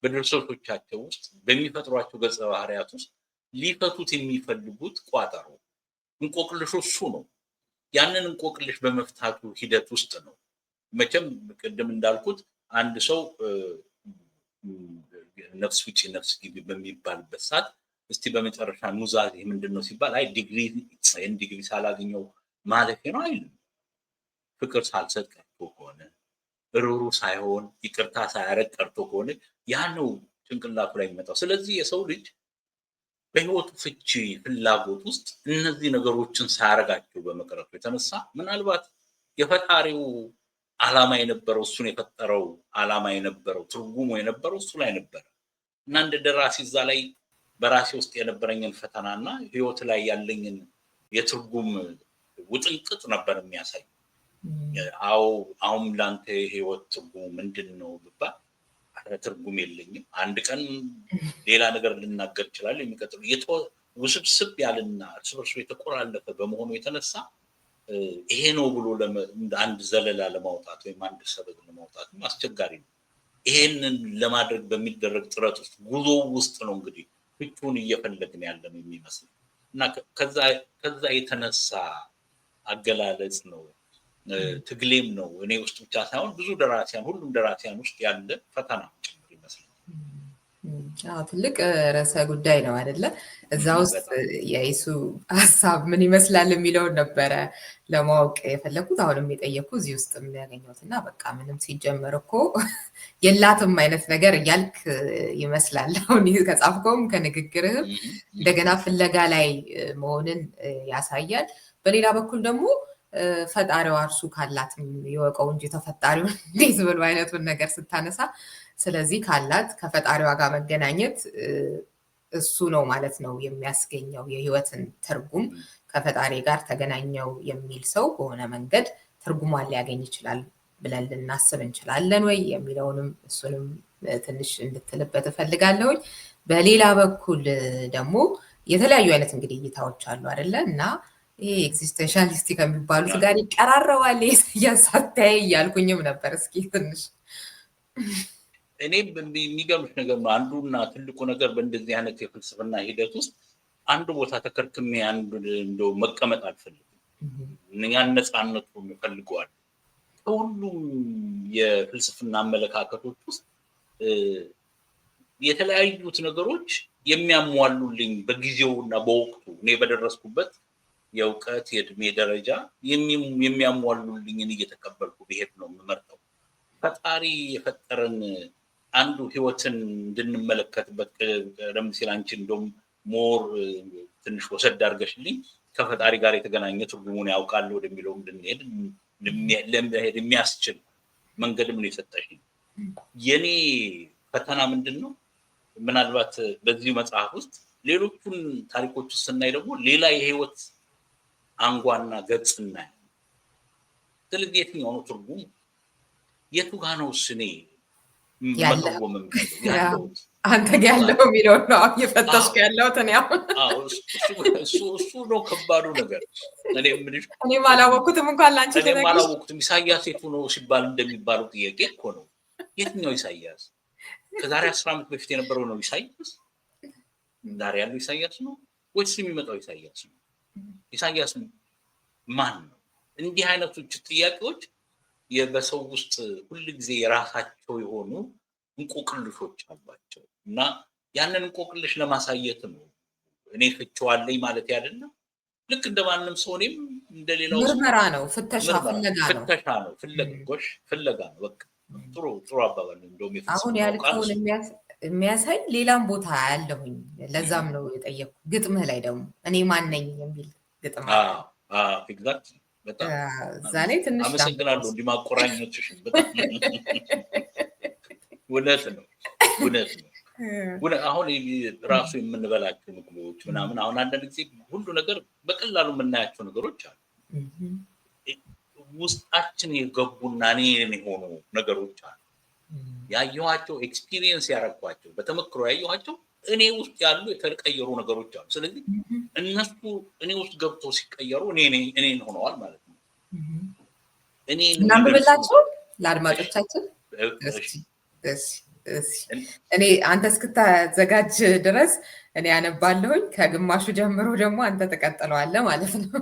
በድርሰቶቻቸው ውስጥ በሚፈጥሯቸው ገጸ ባህሪያት ውስጥ ሊፈቱት የሚፈልጉት ቋጠሮ እንቆቅልሹ እሱ ነው። ያንን እንቆቅልሽ በመፍታቱ ሂደት ውስጥ ነው መቼም ቅድም እንዳልኩት አንድ ሰው ነፍስ ውጪ ነፍስ ግቢ በሚባልበት ሰዓት እስቲ በመጨረሻ ኑዛዜ ምንድነው ሲባል አይ ዲግሪ ሳላገኘው ማለፌ ነው አይልም። ፍቅር ሳልሰጥ ቀርቶ ከሆነ ሩሩ ሳይሆን ይቅርታ ሳያረግ ቀርቶ ከሆነ ያ ነው ጭንቅላቱ ላይ የሚመጣው። ስለዚህ የሰው ልጅ በህይወቱ ፍቺ ፍላጎት ውስጥ እነዚህ ነገሮችን ሳያረጋቸው በመቅረቱ የተነሳ ምናልባት የፈጣሪው ዓላማ የነበረው እሱን የፈጠረው ዓላማ የነበረው ትርጉሙ የነበረው እሱ ላይ ነበር እና እንደ ደራሲ እዛ ላይ በራሴ ውስጥ የነበረኝን ፈተናና ህይወት ላይ ያለኝን የትርጉም ውጥንቅጥ ነበር የሚያሳይ። አሁን ላንተ ህይወት ትርጉሙ ምንድነው ብባል ትርጉም የለኝም። አንድ ቀን ሌላ ነገር ልናገር ይችላል። የሚቀጥለው ውስብስብ ያለና እርስ በርሱ የተቆላለፈ በመሆኑ የተነሳ ይሄ ነው ብሎ አንድ ዘለላ ለማውጣት ወይም አንድ ሰበብ ለማውጣት አስቸጋሪ ነው። ይሄንን ለማድረግ በሚደረግ ጥረት ውስጥ ጉዞ ውስጥ ነው እንግዲህ ፍቹን እየፈለግን ያለን የሚመስል እና ከዛ የተነሳ አገላለጽ ነው ትግሌም ነው እኔ ውስጥ ብቻ ሳይሆን ብዙ ደራሲያን ሁሉም ደራሲያን ውስጥ ያለ ፈተና ጭምር ይመስላል። ትልቅ ርዕሰ ጉዳይ ነው አይደለ? እዛ ውስጥ የኢሱ ሀሳብ ምን ይመስላል የሚለውን ነበረ ለማወቅ የፈለኩት። አሁንም የጠየኩ እዚህ ውስጥ የሚያገኘሁት እና በቃ ምንም ሲጀመር እኮ የላትም አይነት ነገር እያልክ ይመስላል። አሁን ከጻፍከውም ከንግግርህም እንደገና ፍለጋ ላይ መሆንን ያሳያል። በሌላ በኩል ደግሞ ፈጣሪው እርሱ ካላትም ይወቀው እንጂ ተፈጣሪው እንዴት ብሎ አይነቱን ነገር ስታነሳ፣ ስለዚህ ካላት ከፈጣሪዋ ጋር መገናኘት እሱ ነው ማለት ነው የሚያስገኘው የህይወትን ትርጉም። ከፈጣሪ ጋር ተገናኘው የሚል ሰው በሆነ መንገድ ትርጉሟን ሊያገኝ ይችላል ብለን ልናስብ እንችላለን ወይ የሚለውንም እሱንም ትንሽ እንድትልበት እፈልጋለሁኝ። በሌላ በኩል ደግሞ የተለያዩ አይነት እንግዲህ እይታዎች አሉ አይደለ? እና ይሄ ኤግዚስቴንሻሊስት ከሚባሉት ጋር ይቀራረባል ያሳታይ እያልኩኝም ነበር። እስኪ ትንሽ እኔ የሚገርምሽ ነገር ነው። አንዱና ትልቁ ነገር በእንደዚህ አይነት የፍልስፍና ሂደት ውስጥ አንዱ ቦታ ተከርክሜ አንዱ እንደው መቀመጥ አልፈልግም። ያን ነፃነቱን እፈልገዋለሁ። ከሁሉም የፍልስፍና አመለካከቶች ውስጥ የተለያዩት ነገሮች የሚያሟሉልኝ በጊዜውና በወቅቱ እኔ በደረስኩበት የእውቀት የእድሜ ደረጃ የሚያሟሉልኝን እየተቀበልኩ ብሄድ ነው የምመርጠው። ፈጣሪ የፈጠረን አንዱ ህይወትን እንድንመለከትበት ቀደም ሲል አንቺ እንደውም ሞር ትንሽ ወሰድ አድርገሽልኝ ከፈጣሪ ጋር የተገናኘ ትርጉሙን ያውቃል ወደሚለው እንድንሄድ ለመሄድ የሚያስችል መንገድም ነው የሰጠሽኝ። የኔ ፈተና ምንድነው? ምናልባት በዚህ መጽሐፍ ውስጥ ሌሎቹን ታሪኮች ስናይ ደግሞ ሌላ የህይወት አንጓና ገጽና ስለዚህ የትኛው ነው ትርጉሙ? የቱ ጋር ነው እኔ መተርጎም ያለው? አንተ ጋር ያለው የሚለው ነው እየፈተሽክ ያለው ተኔው። እሱ ነው ከባዱ ነገር። እኔም አላወኩትም እንኳን ላንቺ ተነግሮ እኔም አላወኩትም። ኢሳያስ የቱ ነው ሲባል እንደሚባለው ጥያቄ እኮ ነው። የትኛው ኢሳያስ? ከዛሬ 10 ዓመት በፊት የነበረው ነው ኢሳያስ? ዛሬ ያለው ኢሳያስ ነው ወይስ የሚመጣው ኢሳያስ ነው? ኢሳያስ ማን ነው? እንዲህ አይነቶች ጥያቄዎች በሰው ውስጥ ሁሉ ጊዜ የራሳቸው የሆኑ እንቆቅልሾች አሏቸው እና ያንን እንቆቅልሽ ለማሳየት ነው እኔ ፍቼዋለሁ ማለት አይደለም። ልክ እንደማንም ሰው እኔም እንደሌላው ምርመራ ነው፣ ፍተሻ ነው፣ ፍለጋ ነው። በቃ ጥሩ አባባል ነው። እንደውም አሁን ያልከውን የሚያሳይ ሌላም ቦታ ያለሁኝ። ለዛም ነው የጠየኩ። ግጥምህ ላይ ደግሞ እኔ ማን ነኝ የሚል ግጥም አለ። ኤግዛክትሊ በጣም እዛ ላይ ትንሽ አመሰግናለሁ። እንዲህ ማቆራኘትሽ በጣም እውነት ነው። አሁን ራሱ የምንበላቸው ምግቦች ምናምን አሁን አንዳንድ ጊዜ ሁሉ ነገር በቀላሉ የምናያቸው ነገሮች አሉ። ውስጣችን የገቡና እኔን የሆኑ ነገሮች አሉ። ያየኋቸው ኤክስፒሪየንስ ያደረኳቸው በተመክሮ ያየኋቸው እኔ ውስጥ ያሉ የተቀየሩ ነገሮች አሉ። ስለዚህ እነሱ እኔ ውስጥ ገብተው ሲቀየሩ እኔን ሆነዋል ማለት ነው። እናንብብላቸው ለአድማጮቻችን። እኔ አንተ እስክታዘጋጅ ድረስ እኔ አነባለሁኝ። ከግማሹ ጀምሮ ደግሞ አንተ ተቀጥለዋለህ ማለት ነው።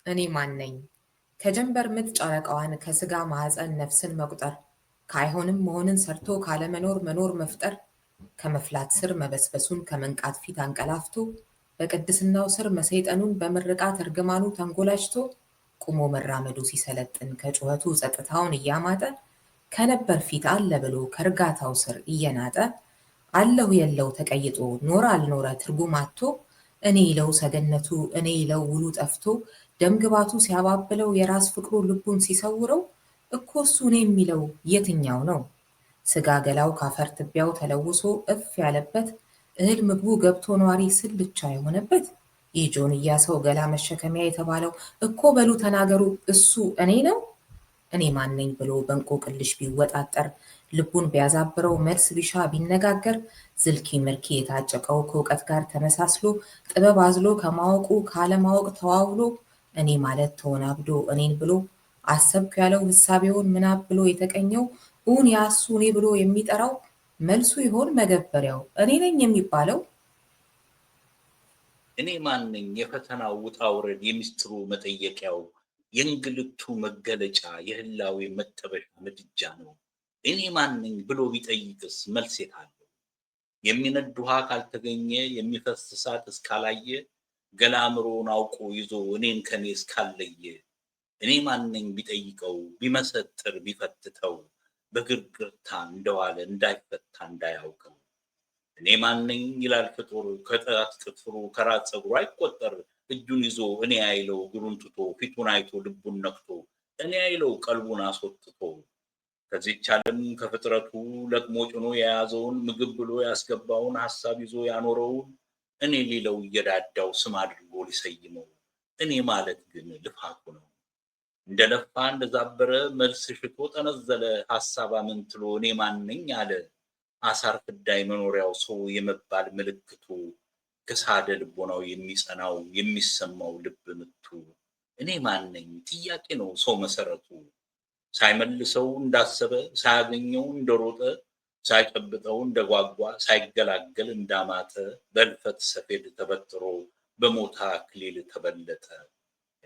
እኔ ማን ነኝ? ከጀንበር ምጥ ጨረቃዋን ከስጋ ማህፀን ነፍስን መቁጠር፣ ከአይሆንም መሆንን ሰርቶ ካለመኖር መኖር መፍጠር፣ ከመፍላት ስር መበስበሱን ከመንቃት ፊት አንቀላፍቶ፣ በቅድስናው ስር መሰይጠኑን በምርቃት እርግማኑ ተንጎላጅቶ፣ ቁሞ መራመዱ ሲሰለጥን ከጩኸቱ ጸጥታውን እያማጠ፣ ከነበር ፊት አለ ብሎ ከእርጋታው ስር እየናጠ፣ አለው የለው ተቀይጦ ኖረ አልኖረ ትርጉም አጥቶ፣ እኔ ይለው ሰገነቱ እኔ ይለው ውሉ ጠፍቶ፣ ደምግባቱ ሲያባብለው የራስ ፍቅሩ ልቡን ሲሰውረው፣ እኮ እሱ እኔ የሚለው የትኛው ነው? ስጋ ገላው ካፈር ትቢያው ተለውሶ እፍ ያለበት፣ እህል ምግቡ ገብቶ ነዋሪ ስልቻ የሆነበት፣ የጆንያ ሰው ገላ መሸከሚያ የተባለው እኮ በሉ ተናገሩ እሱ እኔ ነው? እኔ ማነኝ ብሎ በእንቆቅልሽ ቢወጣጠር፣ ልቡን ቢያዛብረው መልስ ቢሻ ቢነጋገር፣ ዝልኪ ምርኪ የታጨቀው ከእውቀት ጋር ተመሳስሎ፣ ጥበብ አዝሎ ከማወቁ ካለማወቅ ተዋውሎ፣ እኔ ማለት ተወናብዶ እኔን ብሎ አሰብኩ ያለው ህሳቤውን ምናብ ብሎ የተቀኘው፣ እውን ያሱ እኔ ብሎ የሚጠራው መልሱ ይሆን መገበሪያው እኔ ነኝ የሚባለው? እኔ ማነኝ የፈተናው ውጣ ውረድ የሚስጥሩ መጠየቂያው፣ የእንግልቱ መገለጫ የህላዌ መጠበሻ ምድጃ ነው። እኔ ማነኝ ብሎ ቢጠይቅስ መልስ የት አለው? የሚነድ ውሃ ካልተገኘ የሚፈስ እሳት እስካላየ፣ ገላምሮን አውቆ ይዞ እኔን ከኔ እስካለየ፣ እኔ ማነኝ ቢጠይቀው ቢመሰጥር ቢፈትተው፣ በግርግርታ እንደዋለ እንዳይፈታ እንዳያውቀው። እኔ ማነኝ ይላል ፍጡር ከጣት ጥፍሩ ከራስ ፀጉሩ አይቆጠር፣ እጁን ይዞ እኔ አይለው እግሩን ትቶ፣ ፊቱን አይቶ ልቡን ነክቶ፣ እኔ አይለው ቀልቡን አስወጥቶ፣ ከዚህች ዓለም ከፍጥረቱ ለቅሞ ጭኖ የያዘውን ምግብ ብሎ ያስገባውን ሐሳብ ይዞ ያኖረውን እኔ ሊለው እየዳዳው ስም አድርጎ ሊሰይመው። እኔ ማለት ግን ልፋቱ ነው። እንደለፋ እንደዛበረ መልስ ሽቶ ጠነዘለ ሐሳብ አመንትሎ፣ እኔ ማነኝ አለ አሳር ፍዳይ መኖሪያው ሰው የመባል ምልክቱ፣ ከሳደ ልቦናው የሚጸናው የሚሰማው ልብ ምቱ። እኔ ማነኝ ጥያቄ ነው ሰው መሰረቱ፣ ሳይመልሰው እንዳሰበ ሳያገኘው እንደሮጠ፣ ሳይጨብጠው እንደጓጓ ሳይገላገል እንዳማተ፣ በልፈት ሰፌድ ተበጥሮ በሞታ አክሊል ተበለጠ።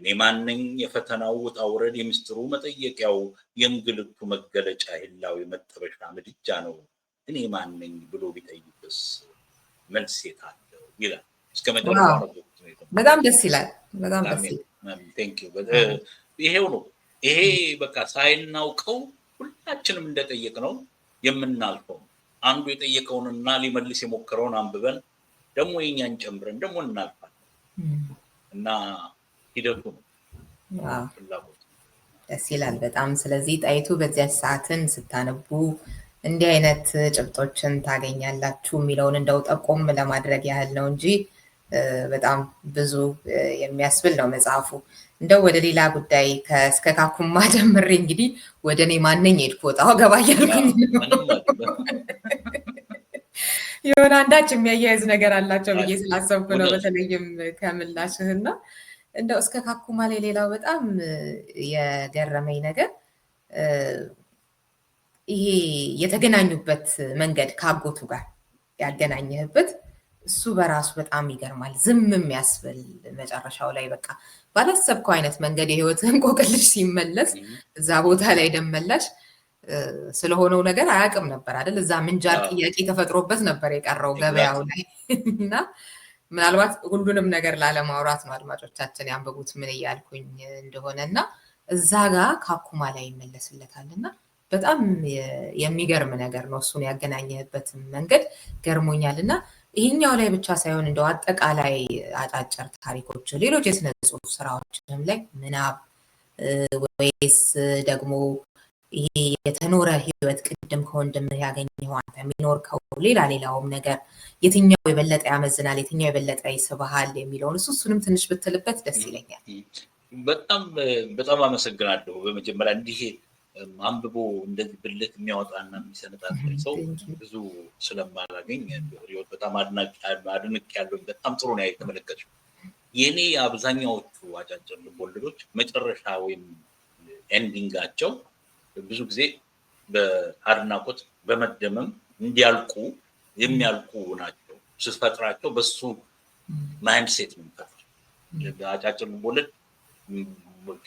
እኔ ማነኝ የፈተናው ውጣ ውረድ የሚስጥሩ መጠየቂያው፣ የእንግልቱ መገለጫ ህላዌ መጠበሻ ምድጃ ነው። እኔ ማነኝ ብሎ ቢጠይቅስ መልስ የት አለው ይላል። እስከ መጨረሻው ነው። በጣም ደስ ይላል። በጣም ደስ ይላል። ቴንክ ዩ። ይሄው ነው። ይሄ በቃ ሳይናውቀው ሁላችንም እንደጠየቅነው የምናልፈው፣ አንዱ የጠየቀውንና ሊመልስ የሞከረውን አንብበን ደግሞ የኛን ጨምረን ደግሞ እናልፋለን እና ሂደቱ ነው። ደስ ይላል በጣም። ስለዚህ ጣይቱ በዚያች ሰዓትን ስታነቡ እንዲህ አይነት ጭብጦችን ታገኛላችሁ የሚለውን እንደው ጠቆም ለማድረግ ያህል ነው እንጂ በጣም ብዙ የሚያስብል ነው መጽሐፉ። እንደው ወደ ሌላ ጉዳይ እስከ ካኩማ ጀምሬ እንግዲህ ወደ እኔ ማነኝ ሄድኩ ወጣ ገባ እያልኩኝ የሆነ አንዳች የሚያያይዝ ነገር አላቸው ብዬ ስላሰብኩ ነው። በተለይም ከምላሽህና እንደው እስከ ካኩማ ላይ ሌላው በጣም የገረመኝ ነገር ይሄ የተገናኙበት መንገድ ከአጎቱ ጋር ያገናኘህበት እሱ በራሱ በጣም ይገርማል። ዝም የሚያስብል መጨረሻው ላይ በቃ ባላሰብከው አይነት መንገድ የህይወትህን እንቆቅልሽ ሲመለስ እዛ ቦታ ላይ ደመላሽ ስለሆነው ነገር አያውቅም ነበር አይደል? እዛ ምንጃር ጥያቄ ተፈጥሮበት ነበር የቀረው ገበያው ላይ እና ምናልባት ሁሉንም ነገር ላለማውራት ነው አድማጮቻችን ያንበቡት ምን እያልኩኝ እንደሆነ እና እዛ ጋር ካኩማ ላይ ይመለስለታል እና በጣም የሚገርም ነገር ነው። እሱን ያገናኘህበትን መንገድ ገርሞኛል እና ይሄኛው ላይ ብቻ ሳይሆን እንደው አጠቃላይ አጫጭር ታሪኮች ሌሎች የስነ ጽሁፍ ስራዎችም ላይ ምናብ ወይስ ደግሞ ይሄ የተኖረ ህይወት ቅድም ከወንድምህ ያገኘኸው አንተ የሚኖርከው ሌላውም ነገር የትኛው የበለጠ ያመዝናል፣ የትኛው የበለጠ ይስብሃል የሚለውን እሱንም ትንሽ ብትልበት ደስ ይለኛል። በጣም አመሰግናለሁ። በመጀመሪያ እንዲህ አንብቦ እንደዚህ ብልት የሚያወጣና የሚሰነጣጥቅ ሰው ብዙ ስለማላገኝ በጣም አድንቅ ያለው በጣም ጥሩ ነው የተመለከተው። የኔ አብዛኛዎቹ አጫጭር ልቦለዶች መጨረሻ ወይም ኤንዲንጋቸው ብዙ ጊዜ በአድናቆት በመደመም እንዲያልቁ የሚያልቁ ናቸው። ስትፈጥራቸው በሱ ማይንድሴት ነው የምትፈጥረው። አጫጭር ልቦለድ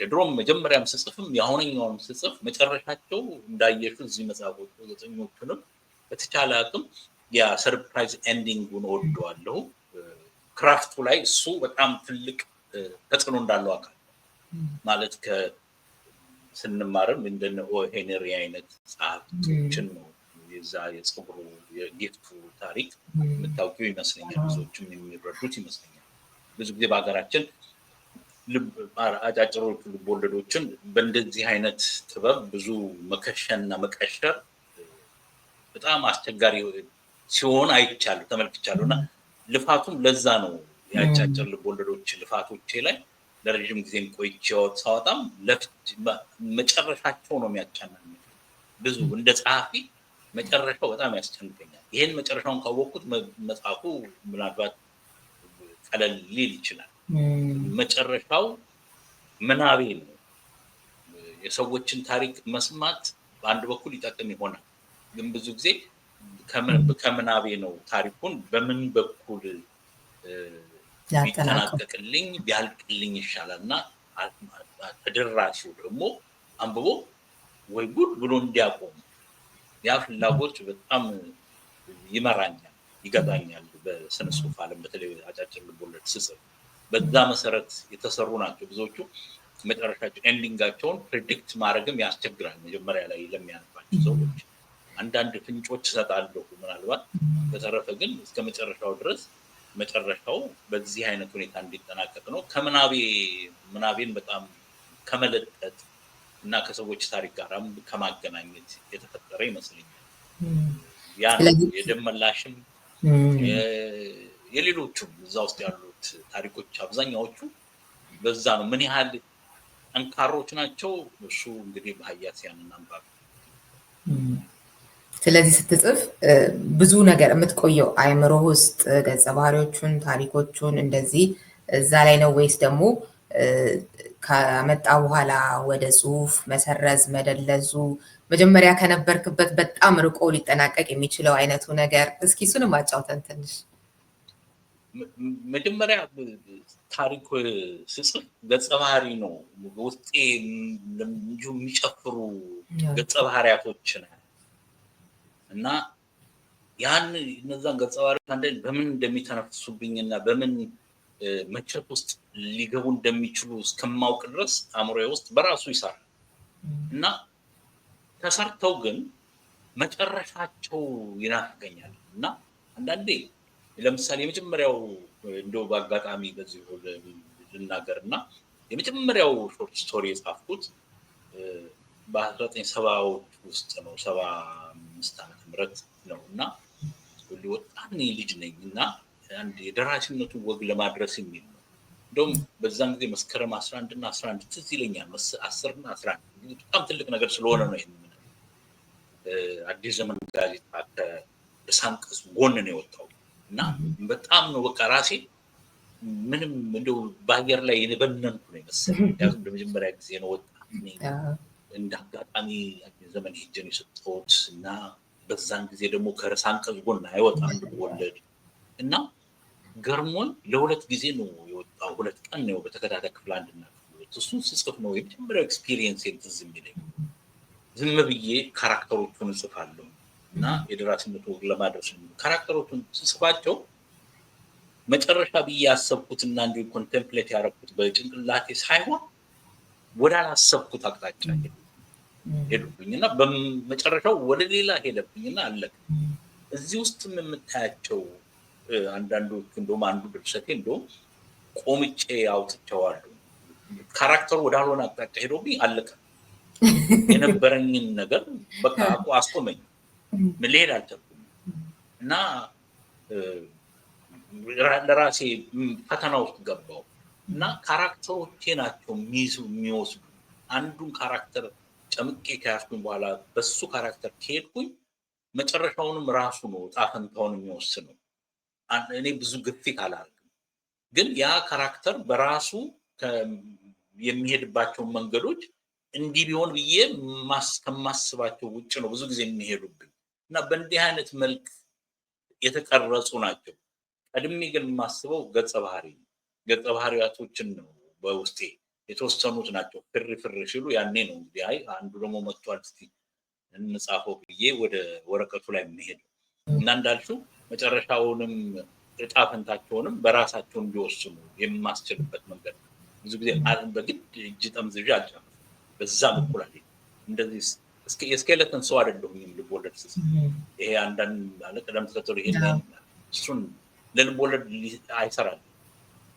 ድሮም መጀመሪያም ስጽፍም የአሁነኛውም ስጽፍ መጨረሻቸው እንዳየሹ እዚህ መጽሐፎች ዘጠኞቹንም በተቻለ አቅም ያ ሰርፕራይዝ ኤንዲንጉን ወደዋለሁ። ክራፍቱ ላይ እሱ በጣም ትልቅ ተጽዕኖ እንዳለው አካል ማለት ስንማርም እንደነ ሄነሪ አይነት ጸሐፍቶችን ነው የዛ የጽብሩ የጊፍቱ ታሪክ የምታውቂው ይመስለኛል። ብዙዎችም የሚረዱት ይመስለኛል። ብዙ ጊዜ በሀገራችን አጫጭሮቹ ልቦለዶችን በእንደዚህ አይነት ጥበብ ብዙ መከሸንና መቀሸር በጣም አስቸጋሪ ሲሆን አይቻለሁ፣ ተመልክቻለሁ እና ልፋቱም ለዛ ነው የአጫጭር ልቦለዶች ልፋቶቼ ላይ ለረጅም ጊዜም ቆይቼ ሳወጣም መጨረሻቸው ነው የሚያስጨንቀኝ። ብዙ እንደ ጸሐፊ መጨረሻው በጣም ያስጨንቀኛል። ይሄን መጨረሻውን ካወቅኩት መጽሐፉ ምናልባት ቀለል ሊል ይችላል። መጨረሻው ምናቤ ነው። የሰዎችን ታሪክ መስማት በአንድ በኩል ይጠቅም ይሆናል፣ ግን ብዙ ጊዜ ከምናቤ ነው ታሪኩን በምን በኩል ቢጠናቀቅልኝ ቢያልቅልኝ ይሻላል እና ተደራሲው ደግሞ አንብቦ ወይ ጉድ ብሎ እንዲያቆም ያ ፍላጎት በጣም ይመራኛል፣ ይገባኛል። በስነ ጽሁፍ ዓለም በተለይ አጫጭር ልቦለድ ስጽፍ በዛ መሰረት የተሰሩ ናቸው ብዙዎቹ። መጨረሻቸው ኤንዲንጋቸውን ፕሬዲክት ማድረግም ያስቸግራል። መጀመሪያ ላይ ለሚያነባቸው ሰዎች አንዳንድ ፍንጮች እሰጣለሁ ምናልባት። በተረፈ ግን እስከ መጨረሻው ድረስ መጨረሻው በዚህ አይነት ሁኔታ እንዲጠናቀቅ ነው። ምናቤን በጣም ከመለጠጥ እና ከሰዎች ታሪክ ጋር ከማገናኘት የተፈጠረ ይመስለኛል። ያ የደመላሽም የሌሎቹም እዛ ውስጥ ያሉት ታሪኮች አብዛኛዎቹ በዛ ነው። ምን ያህል ጠንካሮች ናቸው እሱ እንግዲህ በሀያሲያንና አንባቢ። ስለዚህ ስትጽፍ ብዙ ነገር የምትቆየው አእምሮ ውስጥ ገጸ ባህሪዎቹን ታሪኮቹን እንደዚህ እዛ ላይ ነው ወይስ ደግሞ ከመጣ በኋላ ወደ ጽሁፍ መሰረዝ መደለዙ መጀመሪያ ከነበርክበት በጣም ርቆ ሊጠናቀቅ የሚችለው አይነቱ ነገር? እስኪ እሱንም አጫውተን ትንሽ። መጀመሪያ ታሪክ ስጽፍ ገጸ ባህሪ ነው ውስጤ የሚጨፍሩ ገጸ ባህሪያቶች ነው እና ያን እነዛን ገጸ ባህሪያት በምን እንደሚተነፍሱብኝና በምን መቼት ውስጥ ሊገቡ እንደሚችሉ እስከማውቅ ድረስ አእምሮዬ ውስጥ በራሱ ይሰራል እና ተሰርተው ግን መጨረሻቸው ይናፍቀኛል እና አንዳንዴ ለምሳሌ የመጀመሪያው እንደው በአጋጣሚ በዚህ ልናገርና የመጀመሪያው ሾርት ስቶሪ የጻፍኩት በ1970ዎች ውስጥ ነው። 75 ዓመተ ምህረት ነው እና ወጣት ልጅ ነኝ እና አንድ የደራሲነቱ ወግ ለማድረስ የሚል ነው። እንደውም በዛን ጊዜ መስከረም 11 እና 11 ትዝ ይለኛል 10 እና 11 በጣም ትልቅ ነገር ስለሆነ ነው ይሄን አዲስ ዘመን ጋዜጣ ከሳንቀስ ጎን ነው የወጣው እና በጣም ነው በቃ ራሴ ምንም እንደው በአየር ላይ የነበነንኩ ነው መሰለኝ። ያው በመጀመሪያ ጊዜ ነው ወጣ እንደ አጋጣሚ አዲስ ዘመን ሄጀን የሰጠሁት እና በዛን ጊዜ ደግሞ ከሳንቀስ ጎን አይወጣም ወለድ እና ገርሞን ለሁለት ጊዜ ነው የወጣው። ሁለት ቀን ነው በተከታታይ ክፍል አንድና እሱን ስጽፍ ነው የመጀመሪያው ኤክስፒሪየንስ ትዝ የሚለኝ። ዝም ብዬ ካራክተሮቹን ጽፋለሁ እና የደራሲነቱ ለማድረስ ካራክተሮቹን ጽፋቸው መጨረሻ ብዬ ያሰብኩትና እንዲሁ ኮንቴምፕሌት ያደረኩት በጭንቅላቴ ሳይሆን ወደ አላሰብኩት አቅጣጫ ሄዱብኝና በመጨረሻው ወደ ሌላ ሄደብኝና አለቀ። እዚህ ውስጥም የምታያቸው አንዳንዶቹ እንደውም አንዱ ድርሰቴ እንደውም ቆምጬ አውጥቼዋለሁ። ካራክተሩ ወዳልሆነ አቅጣጫ ሄዶብኝ አለቀ። የነበረኝን ነገር በቃ አስቆመኝ። ምን ልሄድ አልቻልኩም እና ለራሴ ፈተና ውስጥ ገባሁ እና ካራክተሮቼ ናቸው የሚወስዱ። አንዱን ካራክተር ጨምቄ ከያዝኩኝ በኋላ በሱ ካራክተር ከሄድኩኝ መጨረሻውንም ራሱ ነው ዕጣ ፈንታውን የሚወስነው። እኔ ብዙ ግፊት አላደርግም፣ ግን ያ ካራክተር በራሱ የሚሄድባቸው መንገዶች እንዲህ ቢሆን ብዬ ከማስባቸው ውጭ ነው ብዙ ጊዜ የሚሄዱብኝ እና በእንዲህ አይነት መልክ የተቀረጹ ናቸው። ቀድሜ ግን የማስበው ገጸ ባህሪያቶችን ነው። በውስጤ የተወሰኑት ናቸው ፍር ሲሉ ያኔ ነው እንግዲህ አይ አንዱ ደግሞ መጥቷል እስቲ እንጻፈው ብዬ ወደ ወረቀቱ ላይ የሚሄድ እና እንዳልሽው መጨረሻውንም ዕጣ ፈንታቸውንም በራሳቸው እንዲወስኑ የማስችልበት መንገድ ብዙ ጊዜ በግድ እጅ ጠምዝዣ አልጨረስም። በዛ በኩል አለ እንደዚህ የስኬለተን ሰው አይደለሁም ልቦለድ ስጽፍ። ይሄ አንዳንድ ማለት ቀደም ተከተሉ ይሄን እሱን ለልቦለድ አይሰራል።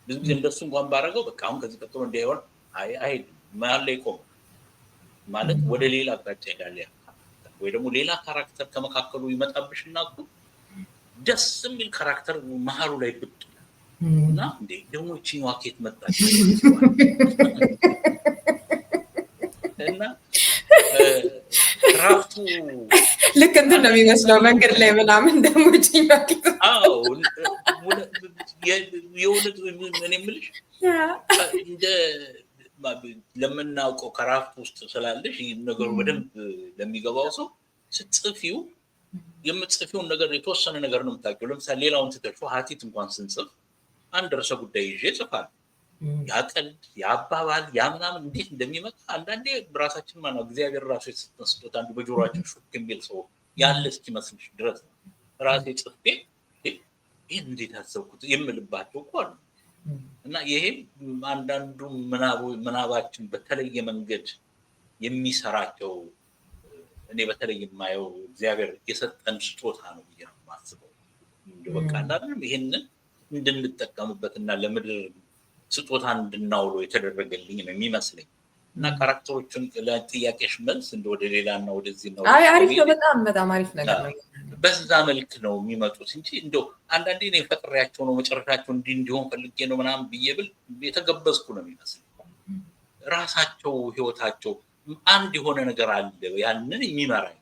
ብዙ ጊዜ እንደሱ እንኳን ባረገው በቃ አሁን ከዚህ ቀጥሎ እንዳይሆን አይሄድም መሀል ላይ ቆም ማለት ወደ ሌላ አቅጣጫ ይሄዳል። ወይ ደግሞ ሌላ ካራክተር ከመካከሉ ይመጣብሽና እኮ ደስ የሚል ካራክተር መሀሉ ላይ ብቅ እና እንዴ ደግሞ እቺን ዋኬት መጣች እና ራፍቱ ልክ እንትን ነው የሚመስለው መንገድ ላይ ምናምን ደግሞ እቺን ዋኬት የእውነት እኔ የምልሽ እንደ ለምናውቀው ከራፍቱ ውስጥ ስላለሽ ነገሩ በደንብ ለሚገባው ሰው ስትጽፊው የምትጽፊውን ነገር የተወሰነ ነገር ነው የምታውቂው። ለምሳሌ ሌላውን ትተሹ ሀቲት እንኳን ስንጽፍ አንድ ርዕሰ ጉዳይ ይዤ እጽፋለሁ። ያ ቀልድ ያ አባባል ያ ምናምን እንዴት እንደሚመጣ አንዳንዴ በራሳችን ማነው እግዚአብሔር ራሱ የሰጠን ስጦታ አንዱ በጆሮአችን ሹክ የሚል ሰው ያለ እስኪመስልሽ ድረስ ራሴ ጽፌ ይህን እንዴት አሰብኩት የምልባቸው እኮ አሉ እና ይሄም አንዳንዱ ምናባችን በተለየ መንገድ የሚሰራቸው እኔ በተለይ የማየው እግዚአብሔር የሰጠን ስጦታ ነው ብዬ ነው የማስበው። በቃ አንዳንድም ይሄንን እንድንጠቀምበትና ለምድር ስጦታ እንድናውለው የተደረገልኝ ነው የሚመስለኝ እና ካራክተሮችን ለጥያቄሽ መልስ ወደ ሌላና ወደዚህ ነው። አሪፍ ነው። በጣም አሪፍ ነገር ነው። በዛ መልክ ነው የሚመጡት እንጂ እንደው አንዳንዴ ነው ፈጥሬያቸው ነው መጨረሻቸው እንዲሆን ፈልጌ ነው ምናምን ብዬ ብል የተገበዝኩ ነው የሚመስለኝ። ራሳቸው ህይወታቸው አንድ የሆነ ነገር አለ ያንን የሚመራኝ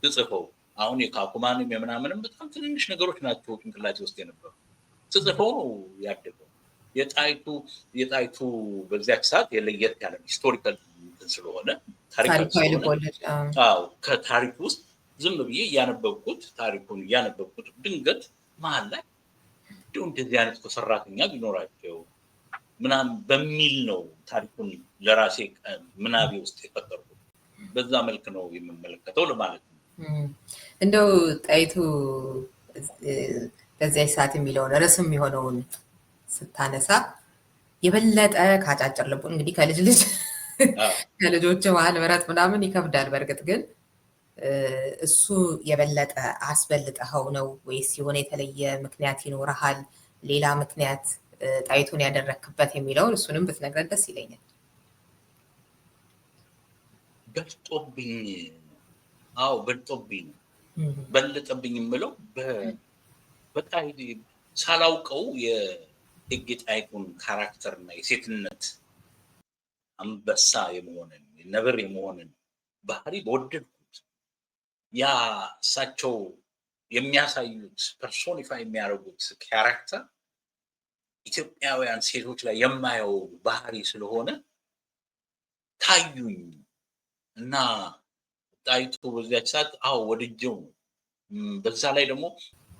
ጽፈው አሁን የካኩማንም የምናምንም በጣም ትንንሽ ነገሮች ናቸው ጭንቅላቴ ውስጥ የነበሩ ጽፈው ነው ያደገው። የጣይቱ በዚያች ሰዓት የለየት ያለ ሂስቶሪካል ስለሆነ ታሪካዊ ከታሪክ ውስጥ ዝም ብዬ እያነበብኩት ድንገት መሀል ላይ እንደዚህ አይነት ሰራተኛ ቢኖራቸው ምናምን በሚል ነው ታሪኩን ለራሴ ምናቤ ውስጥ የፈጠርኩት። በዛ መልክ ነው የምመለከተው ለማለት ነው። እንደው ጣይቱ በዚያች ሰዓት የሚለውን ርዕስም የሆነውን ስታነሳ የበለጠ ካጫጭር ልቡ እንግዲህ ከልጆች መሀል ምረት ምናምን ይከብዳል። በእርግጥ ግን እሱ የበለጠ አስበልጠኸው ነው ወይስ የሆነ የተለየ ምክንያት ይኖርሃል? ሌላ ምክንያት ጣይቱን ያደረክበት የሚለውን እሱንም ብትነግረን ደስ ይለኛል። በልጦብኝ በለጠብኝ የምለው በቃ ሳላውቀው የእቴጌ ጣይቱን ካራክተርና የሴትነት አንበሳ የመሆንን ነብር የመሆንን ባህሪ በወደድኩት። ያ እሳቸው የሚያሳዩት ፐርሶኒፋይ የሚያደርጉት ካራክተር ኢትዮጵያውያን ሴቶች ላይ የማየው ባህሪ ስለሆነ ታዩኝ እና ጣይቱ በዚያች ሰዓት ወድጀው ነው። በዛ ላይ ደግሞ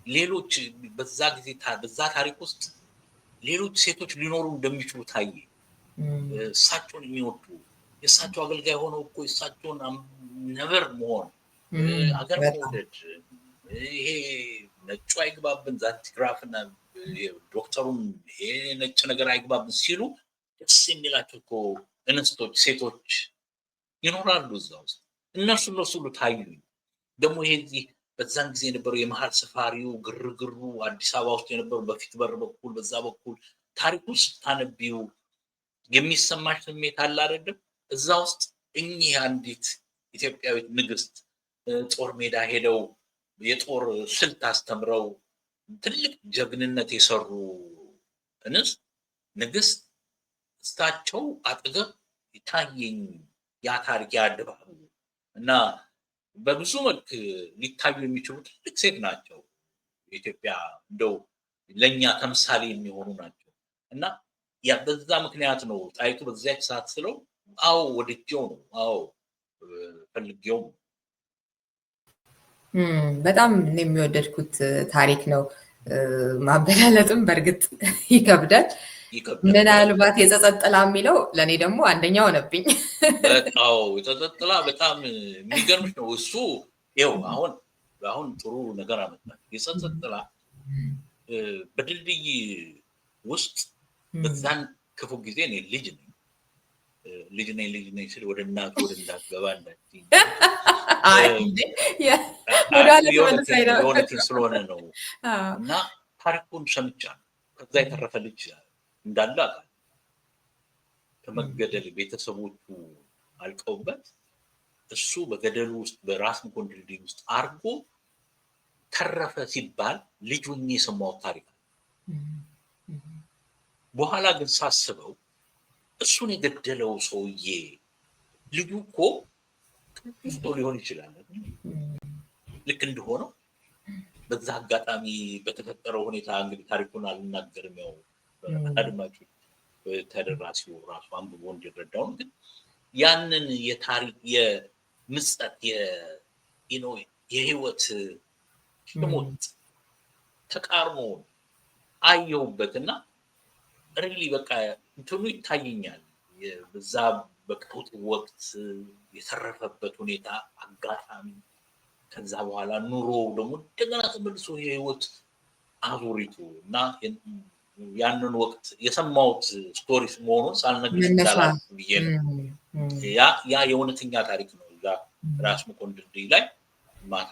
ሌሎች በዛ ጊዜ በዛ ታሪክ ውስጥ ሌሎች ሴቶች ሊኖሩ እንደሚችሉ ታየ። እሳቸውን የሚወዱ የእሳቸው አገልጋይ ሆነው እኮ የእሳቸውን ነብር መሆን አገር መውደድ ይሄ ነጩ አይግባብን ዛንቲግራፍና ዶክተሩም ይሄ ነጭ ነገር አይግባብን ሲሉ ደስ የሚላቸው እኮ እንስቶች ሴቶች ይኖራሉ እዛ ውስጥ። እነሱ ሁሉ ታዩኝ። ደግሞ ይሄ በዛን ጊዜ የነበረው የመሀል ሰፋሪው ግርግሩ አዲስ አበባ ውስጥ የነበረው በፊት በር በኩል በዛ በኩል ታሪክ ውስጥ ታነቢው የሚሰማሽ ስሜት አለ አይደለም? እዛ ውስጥ እኚህ አንዲት ኢትዮጵያዊት ንግስት ጦር ሜዳ ሄደው የጦር ስልት አስተምረው ትልቅ ጀግንነት የሰሩ እንስት ንግስት እሳቸው አጠገብ ይታየኝ ያ ታሪክ ያድባሉ እና በብዙ መልክ ሊታዩ የሚችሉ ትልቅ ሴት ናቸው። የኢትዮጵያ እንደው ለኛ ተምሳሌ የሚሆኑ ናቸው እና ያ በዛ ምክንያት ነው ጣይቱ በዚያች ሰዓት ስለው ወድጄው ነው ፈልጌው ነው። በጣም የሚወደድኩት ታሪክ ነው። ማበላለጥም በእርግጥ ይከብዳል። ምናልባት የጸጸት ጥላ የሚለው ለእኔ ደግሞ አንደኛው ሆነብኝ። የጸጸት ጥላ በጣም የሚገርምሽ ነው። እሱ ይኸው አሁን ጥሩ ነገር አመጣ። የጸጸት ጥላ በድልድይ ውስጥ በዛን ክፉ ጊዜ እኔ ልጅ ነኝ ስል ወደ እናት ገባ እንዳትኝ የሆነትን ስለሆነ ነው እና ታሪኩን ሰምቻለሁ። ከዛ የተረፈ ልጅ እንዳለ አውቃለሁ። ከመገደል ቤተሰቦቹ አልቀውበት እሱ በገደሉ ውስጥ በራስ መኮንን ድልድይ ውስጥ አርጎ ተረፈ ሲባል ልጅ ሆኜ የሰማሁት ታሪክ ነው። በኋላ ግን ሳስበው እሱን የገደለው ሰውዬ ልጁ እኮ ውስጡ ሊሆን ይችላል። ልክ እንደሆነው በዛ አጋጣሚ በተፈጠረው ሁኔታ እንግዲህ ታሪኩን አልናገርም። ያው አድማጩ ተደራሲው ራሱ አንብቦ እንዲረዳው ግን ያንን የታሪክ የምጸት የህይወት ሽሞት ተቃርሞውን አየሁበትና ሪሊ በቃ እንትኑ ይታየኛል። በዛ በቀውጥ ወቅት የተረፈበት ሁኔታ አጋጣሚ ከዛ በኋላ ኑሮ ደግሞ እንደገና ተመልሶ የህይወት አዙሪቱ እና ያንን ወቅት የሰማሁት ስቶሪስ መሆኑን ሳልነግርሽ ይቻላል ብዬ ነው። ያ የእውነተኛ ታሪክ ነው። እዛ ራስ መኮንን ድልድይ ላይ ማታ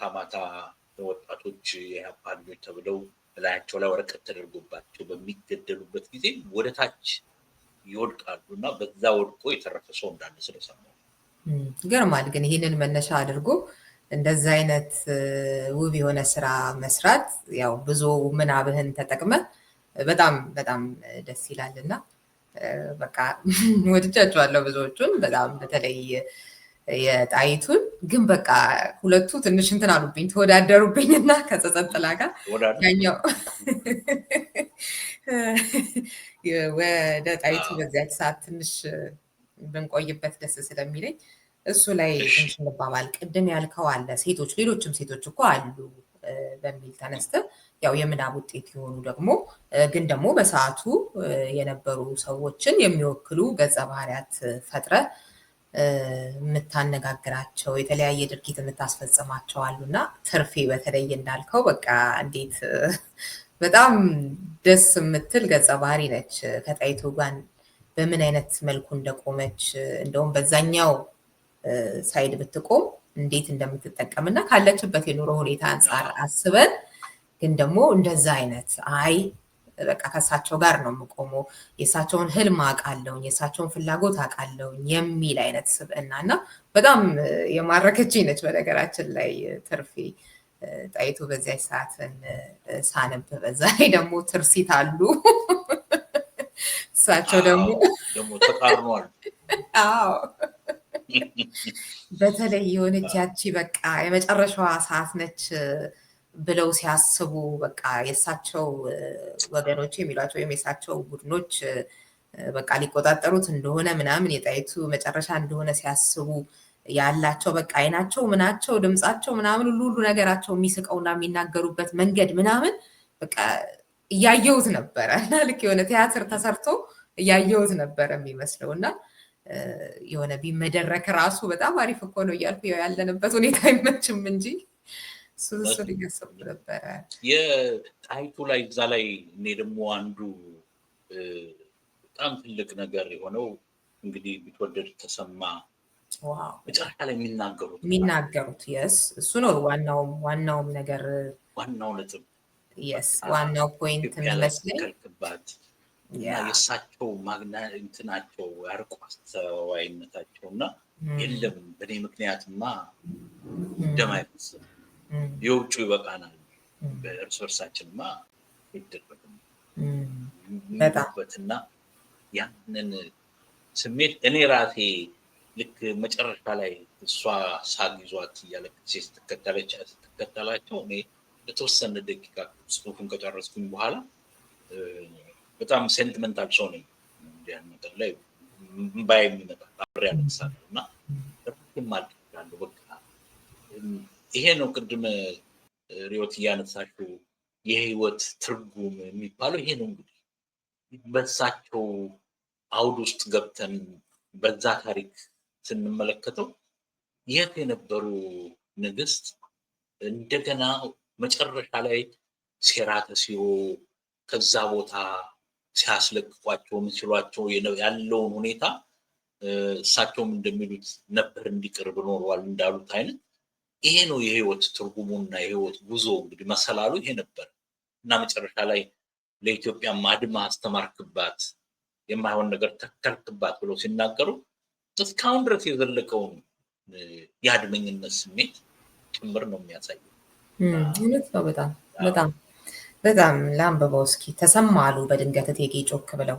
ወጣቶች የኢህአፓ ልጆች ተብለው በላያቸው ላይ ወረቀት ተደርጎባቸው በሚገደሉበት ጊዜ ወደ ታች ይወድቃሉ እና በዛ ወድቆ የተረፈ ሰው እንዳለ ስለሰማሁ ይገርማል። ግን ይህንን መነሻ አድርጎ እንደዛ አይነት ውብ የሆነ ስራ መስራት ያው ብዙ ምናብህን ተጠቅመ በጣም በጣም ደስ ይላልና በቃ ወድጃቸዋለሁ ብዙዎቹን። በጣም በተለይ የጣይቱን ግን በቃ ሁለቱ ትንሽ እንትን አሉብኝ ተወዳደሩብኝና ከጸጸት ጥላ ጋር ያኛው ወደ ጣይቱ በዚያች ሰዓት ትንሽ ብንቆይበት ደስ ስለሚለኝ እሱ ላይ ትንሽ እንባባል። ቅድም ያልከው አለ ሴቶች ሌሎችም ሴቶች እኮ አሉ በሚል ተነስተ ያው የምናብ ውጤት የሆኑ ደግሞ ግን ደግሞ በሰዓቱ የነበሩ ሰዎችን የሚወክሉ ገጸ ባህሪያት ፈጥረ የምታነጋግራቸው የተለያየ ድርጊት የምታስፈጽማቸው አሉና ትርፌ በተለይ እንዳልከው በቃ እንዴት በጣም ደስ የምትል ገጸ ባህሪ ነች። ከጣይቱ ጋር በምን አይነት መልኩ እንደቆመች እንደውም በዛኛው ሳይድ ብትቆም እንዴት እንደምትጠቀምና ካለችበት የኑሮ ሁኔታ አንጻር አስበን ግን ደግሞ እንደዛ አይነት በቃ ከእሳቸው ጋር ነው የምቆመው፣ የእሳቸውን ህልም አውቃለሁኝ፣ የእሳቸውን ፍላጎት አውቃለሁኝ የሚል አይነት ስብዕና እና በጣም የማረከችኝ ነች። በነገራችን ላይ ትርፌ ጣይቱ በዚያ ሰዓት ሳነብ በዛ ላይ ደግሞ ትርሲት አሉ እሳቸው ደግሞ ተቃርኗል። አዎ በተለይ የሆነች ያቺ በቃ የመጨረሻዋ ሰዓት ነች ብለው ሲያስቡ በቃ የእሳቸው ወገኖች የሚሏቸው ወይም የእሳቸው ቡድኖች በቃ ሊቆጣጠሩት እንደሆነ ምናምን የጣይቱ መጨረሻ እንደሆነ ሲያስቡ ያላቸው በቃ አይናቸው ምናቸው ድምጻቸው ምናምን ሁሉ ነገራቸው የሚስቀውና የሚናገሩበት መንገድ ምናምን በቃ እያየሁት ነበረ እና ልክ የሆነ ቲያትር ተሰርቶ እያየሁት ነበረ የሚመስለው እና የሆነ ቢመደረክ ራሱ በጣም አሪፍ እኮ ነው እያልኩ ያለንበት ሁኔታ አይመችም እንጂ እሱን እያሰብኩ ነበረ። የጣይቱ ላይ እዛ ላይ እኔ ደግሞ አንዱ በጣም ትልቅ ነገር የሆነው እንግዲህ ቢትወደድ ተሰማ መጨረሻ ላይ የሚናገሩት የስ እሱ ነው ዋናውም ነገር ዋናው ነጥብ የስ ዋናው ፖይንት የሚመስለኝ የእሳቸው እንትናቸው አርቆ አስተዋይነታቸው እና የለም በእኔ ምክንያትና ደም አይፈስም የውጩ ይበቃናል በእርስ በርሳችንማ ይደረግም በጣምበትና ያንን ስሜት እኔ ራሴ ልክ መጨረሻ ላይ እሷ ሳግ ይዟት እያለቀሰች ስትከተላቸው እኔ ለተወሰነ ደቂቃ ጽሁፉን ከጨረስኩኝ በኋላ በጣም ሴንቲመንታል ሰው ነኝ። እንዲያን ነገር ላይ እምባዬ የሚመጣ አብሬ አለቅሳለሁ እና ማለት በቃ ይሄ ነው ቅድም ሪዮት እያነሳችው የህይወት ትርጉም የሚባለው ይሄ ነው። እንግዲህ በሳቸው አውድ ውስጥ ገብተን በዛ ታሪክ ስንመለከተው የት የነበሩ ንግስት እንደገና መጨረሻ ላይ ሴራ ተሲሮ ከዛ ቦታ ሲያስለቅቋቸው ምስሏቸው ያለውን ሁኔታ እሳቸውም እንደሚሉት ነበር እንዲቀርብ ኖሯል እንዳሉት አይነት ይሄ ነው የህይወት ትርጉሙና የህይወት ጉዞ እንግዲህ መሰላሉ ይሄ ነበር እና መጨረሻ ላይ ለኢትዮጵያ ማድማ አስተማርክባት የማይሆን ነገር ተከልክባት ብለው ሲናገሩ እስካሁን ድረስ የዘለቀውን የአድመኝነት ስሜት ጭምር ነው የሚያሳየው። እውነት ነው። በጣም ላንብበው እስኪ። ተሰማ አሉ በድንገት እቴጌ ጮክ ብለው።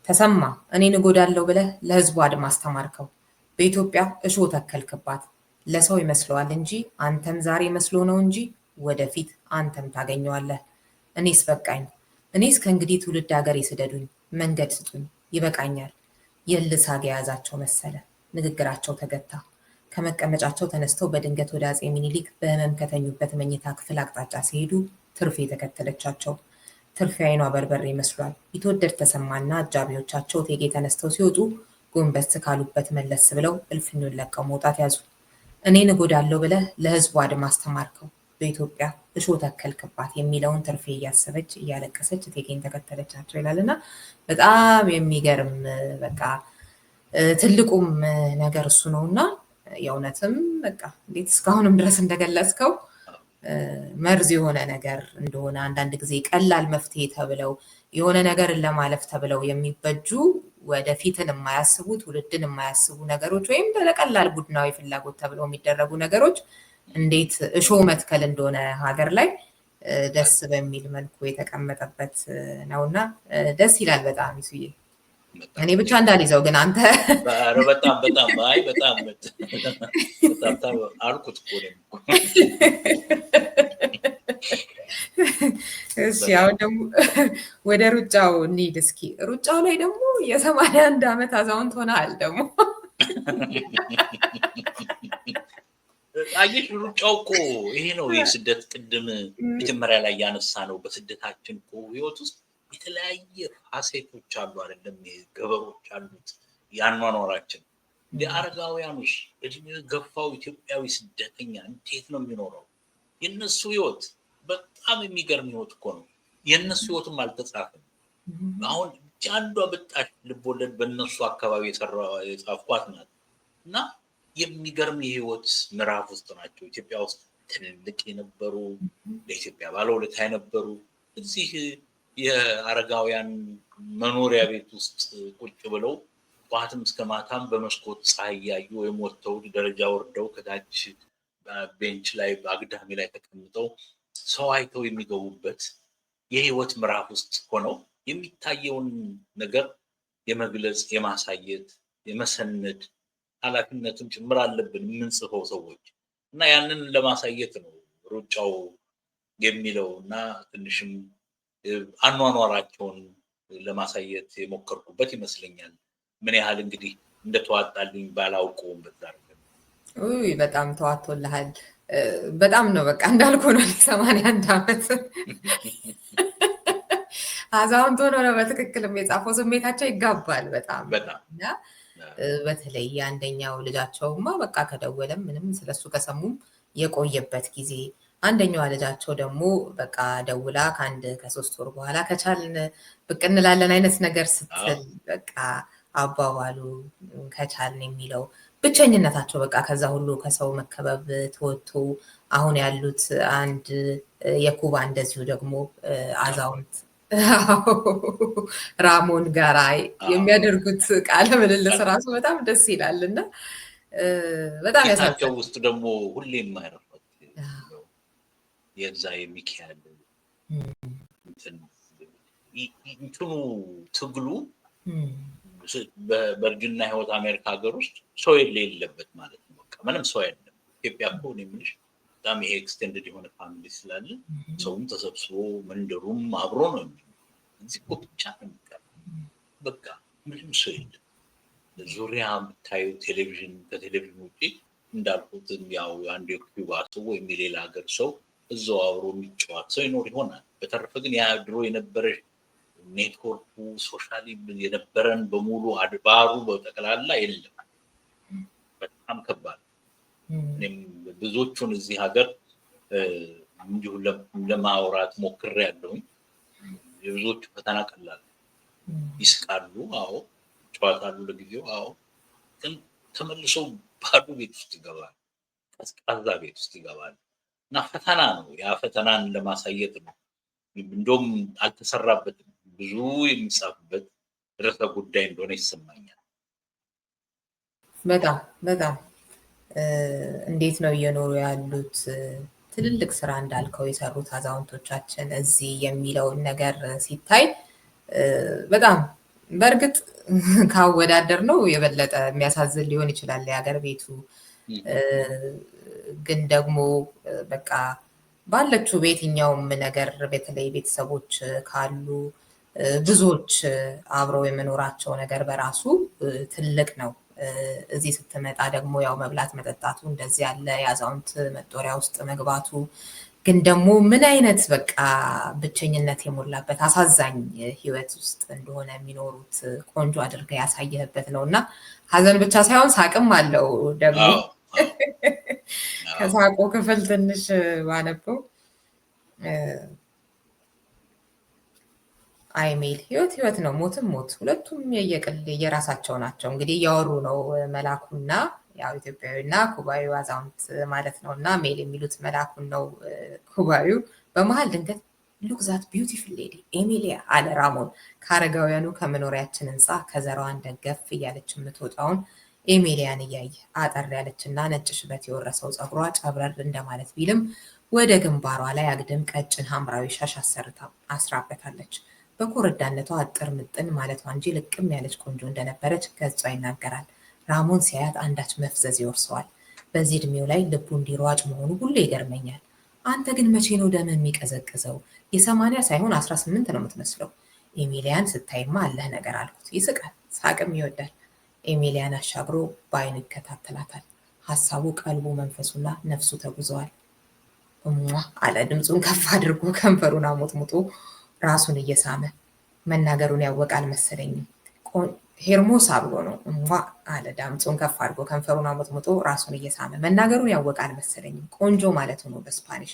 ተሰማ እኔን እጎዳለሁ ብለህ ለህዝቡ አድማ አስተማርከው። በኢትዮጵያ እሾህ ተከልክባት። ለሰው ይመስለዋል እንጂ አንተም ዛሬ መስሎ ነው እንጂ ወደፊት አንተም ታገኘዋለህ። እኔስ በቃኝ። እኔስ ከእንግዲህ ትውልድ ሀገር ይስደዱኝ፣ መንገድ ስጡኝ፣ ይበቃኛል። የልሳግ የያዛቸው መሰለ። ንግግራቸው ተገታ። ከመቀመጫቸው ተነስተው በድንገት ወደ አፄ ሚኒሊክ በህመም ከተኙበት መኝታ ክፍል አቅጣጫ ሲሄዱ ትርፌ ተከተለቻቸው። ትርፌ አይኗ በርበሬ ይመስሏል። ቢትወደድ ተሰማና አጃቢዎቻቸው እቴጌ ተነስተው ሲወጡ ጎንበስ ካሉበት መለስ ብለው እልፍኙን ለቀው መውጣት ያዙ። እኔን እጎዳለሁ ብለህ ለህዝቡ አድማ አስተማርከው፣ በኢትዮጵያ እሾህ ተከልክባት የሚለውን ትርፌ እያሰበች እያለቀሰች እቴጌን ተከተለቻቸው ይላልና በጣም የሚገርም በቃ ትልቁም ነገር እሱ ነውና የእውነትም በቃ እንዴት እስካሁንም ድረስ እንደገለጽከው መርዝ የሆነ ነገር እንደሆነ አንዳንድ ጊዜ ቀላል መፍትሄ ተብለው የሆነ ነገርን ለማለፍ ተብለው የሚበጁ ወደፊትን የማያስቡ ትውልድን የማያስቡ ነገሮች ወይም ለቀላል ቡድናዊ ፍላጎት ተብለው የሚደረጉ ነገሮች እንዴት እሾህ መትከል እንደሆነ ሀገር ላይ ደስ በሚል መልኩ የተቀመጠበት ነውና ደስ ይላል በጣም ይሱዬ። እኔ ብቻ እንዳልይዘው ግን አንተ በጣም አይ በጣም አልኩት እኮ ነው። እሺ አሁን ደግሞ ወደ ሩጫው እንሂድ እስኪ። ሩጫው ላይ ደግሞ የ81 ዓመት አዛውንት ሆነሃል ደግሞ። አየሽ ሩጫው እኮ ይሄ ነው የስደት ቅድም መጀመሪያ ላይ ያነሳ ነው። በስደታችን እኮ ህይወት ውስጥ የተለያየ ፋሴቶች አሉ አይደለም? ገበሮች አሉት ያኗኗራችን። የአረጋውያኑስ እድሜው ገፋው ኢትዮጵያዊ ስደተኛ እንዴት ነው የሚኖረው? የነሱ ህይወት በጣም የሚገርም ህይወት እኮ ነው። የነሱ ህይወትም አልተጻፈም። አሁን አንዷ በጣም ልቦለድ በእነሱ አካባቢ የጻፍኳት ናት እና የሚገርም የህይወት ምዕራፍ ውስጥ ናቸው። ኢትዮጵያ ውስጥ ትልልቅ የነበሩ ለኢትዮጵያ ባለውለታ የነበሩ እዚህ የአረጋውያን መኖሪያ ቤት ውስጥ ቁጭ ብለው ጠዋትም እስከ ማታም በመስኮት ፀሐይ ያዩ ወይም ወጥተው ደረጃ ወርደው ከታች ቤንች ላይ አግዳሚ ላይ ተቀምጠው ሰው አይተው የሚገቡበት የህይወት ምዕራፍ ውስጥ ሆነው የሚታየውን ነገር የመግለጽ የማሳየት የመሰነድ ኃላፊነቱን ጭምር አለብን የምንጽፈው ሰዎች እና ያንን ለማሳየት ነው ሩጫው የሚለው እና ትንሽም አኗኗራቸውን ለማሳየት የሞከርኩበት ይመስለኛል። ምን ያህል እንግዲህ እንደተዋጣልኝ ባላውቀውም በዛር በጣም ተዋጥቶልሃል። በጣም ነው በቃ እንዳልኩ ነው 81 ዓመት አዛውንት ሆኖ ነው በትክክልም የጻፈው። ስሜታቸው ይጋባል በጣም እና በተለይ አንደኛው ልጃቸውማ በቃ ከደወለም ምንም ስለሱ ከሰሙም የቆየበት ጊዜ፣ አንደኛዋ ልጃቸው ደግሞ በቃ ደውላ ከ3 ወር በኋላ ከቻልን ብቅ እንላለን አይነት ነገር ስትል በቃ አባባሉ ከቻልን የሚለው ብቸኝነታቸው በቃ ከዛ ሁሉ ከሰው መከበብ ተወጥቶ አሁን ያሉት አንድ የኩባ እንደዚሁ ደግሞ አዛውንት ራሞን ጋራ የሚያደርጉት ቃለ ምልልስ ራሱ በጣም ደስ ይላል እና በጣም ያሳቸው ውስጥ ደግሞ ሁሌ የማይረፈት የዛ የሚካኤል እንትኑ ትግሉ በእርጅና ህይወት አሜሪካ ሀገር ውስጥ ሰው የሌለበት ማለት ነው። በቃ ምንም ሰው የለም። ኢትዮጵያ እኮ ነው የምልሽ በጣም ይሄ ኤክስቴንድድ የሆነ ፋሚሊ ስላለ ሰውም ተሰብስቦ መንደሩም አብሮ ነው የሚለው። እዚህ እኮ ብቻ ነው የሚቀረው። በቃ ምንም ሰው የለም። ዙሪያ የምታዩ ቴሌቪዥን ከቴሌቪዥን ውጭ እንዳልኩት ያው አንድ የኩባ ሰው ወይም የሌላ ሀገር ሰው እዛው አብሮ የሚጫወት ሰው ይኖር ይሆናል። በተረፈ ግን ያ ድሮ የነበረ ኔትወርኩ ሶሻሊ የነበረን በሙሉ አድባሩ በጠቅላላ የለም። በጣም ከባድ። እኔም ብዙዎቹን እዚህ ሀገር እንዲሁ ለማውራት ሞክሬያለሁኝ። የብዙዎቹ ፈተና ቀላል፣ ይስቃሉ፣ አዎ፣ ጨዋታሉ ለጊዜው፣ አዎ፣ ግን ተመልሰው ባዶ ቤት ውስጥ ይገባል፣ ቀዝቃዛ ቤት ውስጥ ይገባል እና ፈተና ነው። ያ ፈተናን ለማሳየት ነው። እንደውም አልተሰራበትም። ብዙ የሚጻፍበት ርዕሰ ጉዳይ እንደሆነ ይሰማኛል። በጣም በጣም እንዴት ነው እየኖሩ ያሉት ትልልቅ ስራ እንዳልከው የሰሩት አዛውንቶቻችን እዚህ የሚለውን ነገር ሲታይ በጣም በእርግጥ ካወዳደር ነው የበለጠ የሚያሳዝን ሊሆን ይችላል የሀገር ቤቱ። ግን ደግሞ በቃ ባለችው በየትኛውም ነገር በተለይ ቤተሰቦች ካሉ ብዙዎች አብረው የመኖራቸው ነገር በራሱ ትልቅ ነው። እዚህ ስትመጣ ደግሞ ያው መብላት መጠጣቱ እንደዚህ ያለ የአዛውንት መጦሪያ ውስጥ መግባቱ ግን ደግሞ ምን አይነት በቃ ብቸኝነት የሞላበት አሳዛኝ ህይወት ውስጥ እንደሆነ የሚኖሩት ቆንጆ አድርገህ ያሳየህበት ነው እና ሀዘን ብቻ ሳይሆን ሳቅም አለው ደግሞ። ከሳቁ ክፍል ትንሽ ባነበው አይሜል ህይወት ነው፣ ሞትም ሞት፣ ሁለቱም የየቅል የራሳቸው ናቸው። እንግዲህ እያወሩ ነው መላኩና ያው ኢትዮጵያዊና ኩባዊ አዛውንት ማለት ነው እና ሜል የሚሉት መላኩን ነው ኩባዊው። በመሀል ድንገት ሉክ ዛት ቢዩቲፉል ሌዲ ኤሚሊያ አለ ራሞን ከአረጋውያኑ ከመኖሪያችን ህንፃ ከዘራዋን ደገፍ እያለች የምትወጣውን ኤሚሊያን እያየ አጠር ያለችና ነጭ ሽበት የወረሰው ፀጉሯ ጨብረር እንደማለት ቢልም ወደ ግንባሯ ላይ አግድም ቀጭን ሐምራዊ ሻሽ አስራበታለች። በኮረዳነቷ አጥር ምጥን ማለቷ እንጂ ልቅም ያለች ቆንጆ እንደነበረች ገጿ ይናገራል። ራሞን ሲያያት አንዳች መፍዘዝ ይወርሰዋል። በዚህ እድሜው ላይ ልቡ እንዲሯጭ መሆኑ ሁሌ ይገርመኛል። አንተ ግን መቼ ነው ደም የሚቀዘቅዘው? የ80 ሳይሆን 18 ነው የምትመስለው። ኤሚሊያን ስታይማ አለህ ነገር አልኩት። ይስቃል፣ ሳቅም ይወዳል። ኤሚሊያን አሻግሮ በአይኑ ይከታተላታል። ሀሳቡ፣ ቀልቡ፣ መንፈሱና ነፍሱ ተጉዘዋል። አለ ድምፁን ከፍ አድርጎ ከንፈሩን አሞጥሙጦ ራሱን እየሳመ። መናገሩን ያወቀ አልመሰለኝም። ሄርሞሳ ብሎ ነው አለ ድምፁን ከፍ አድርጎ ከንፈሩን አሞጥሙጦ ራሱን እየሳመ። መናገሩን ያወቀ አልመሰለኝም። ቆንጆ ማለት ነው በስፓኒሽ።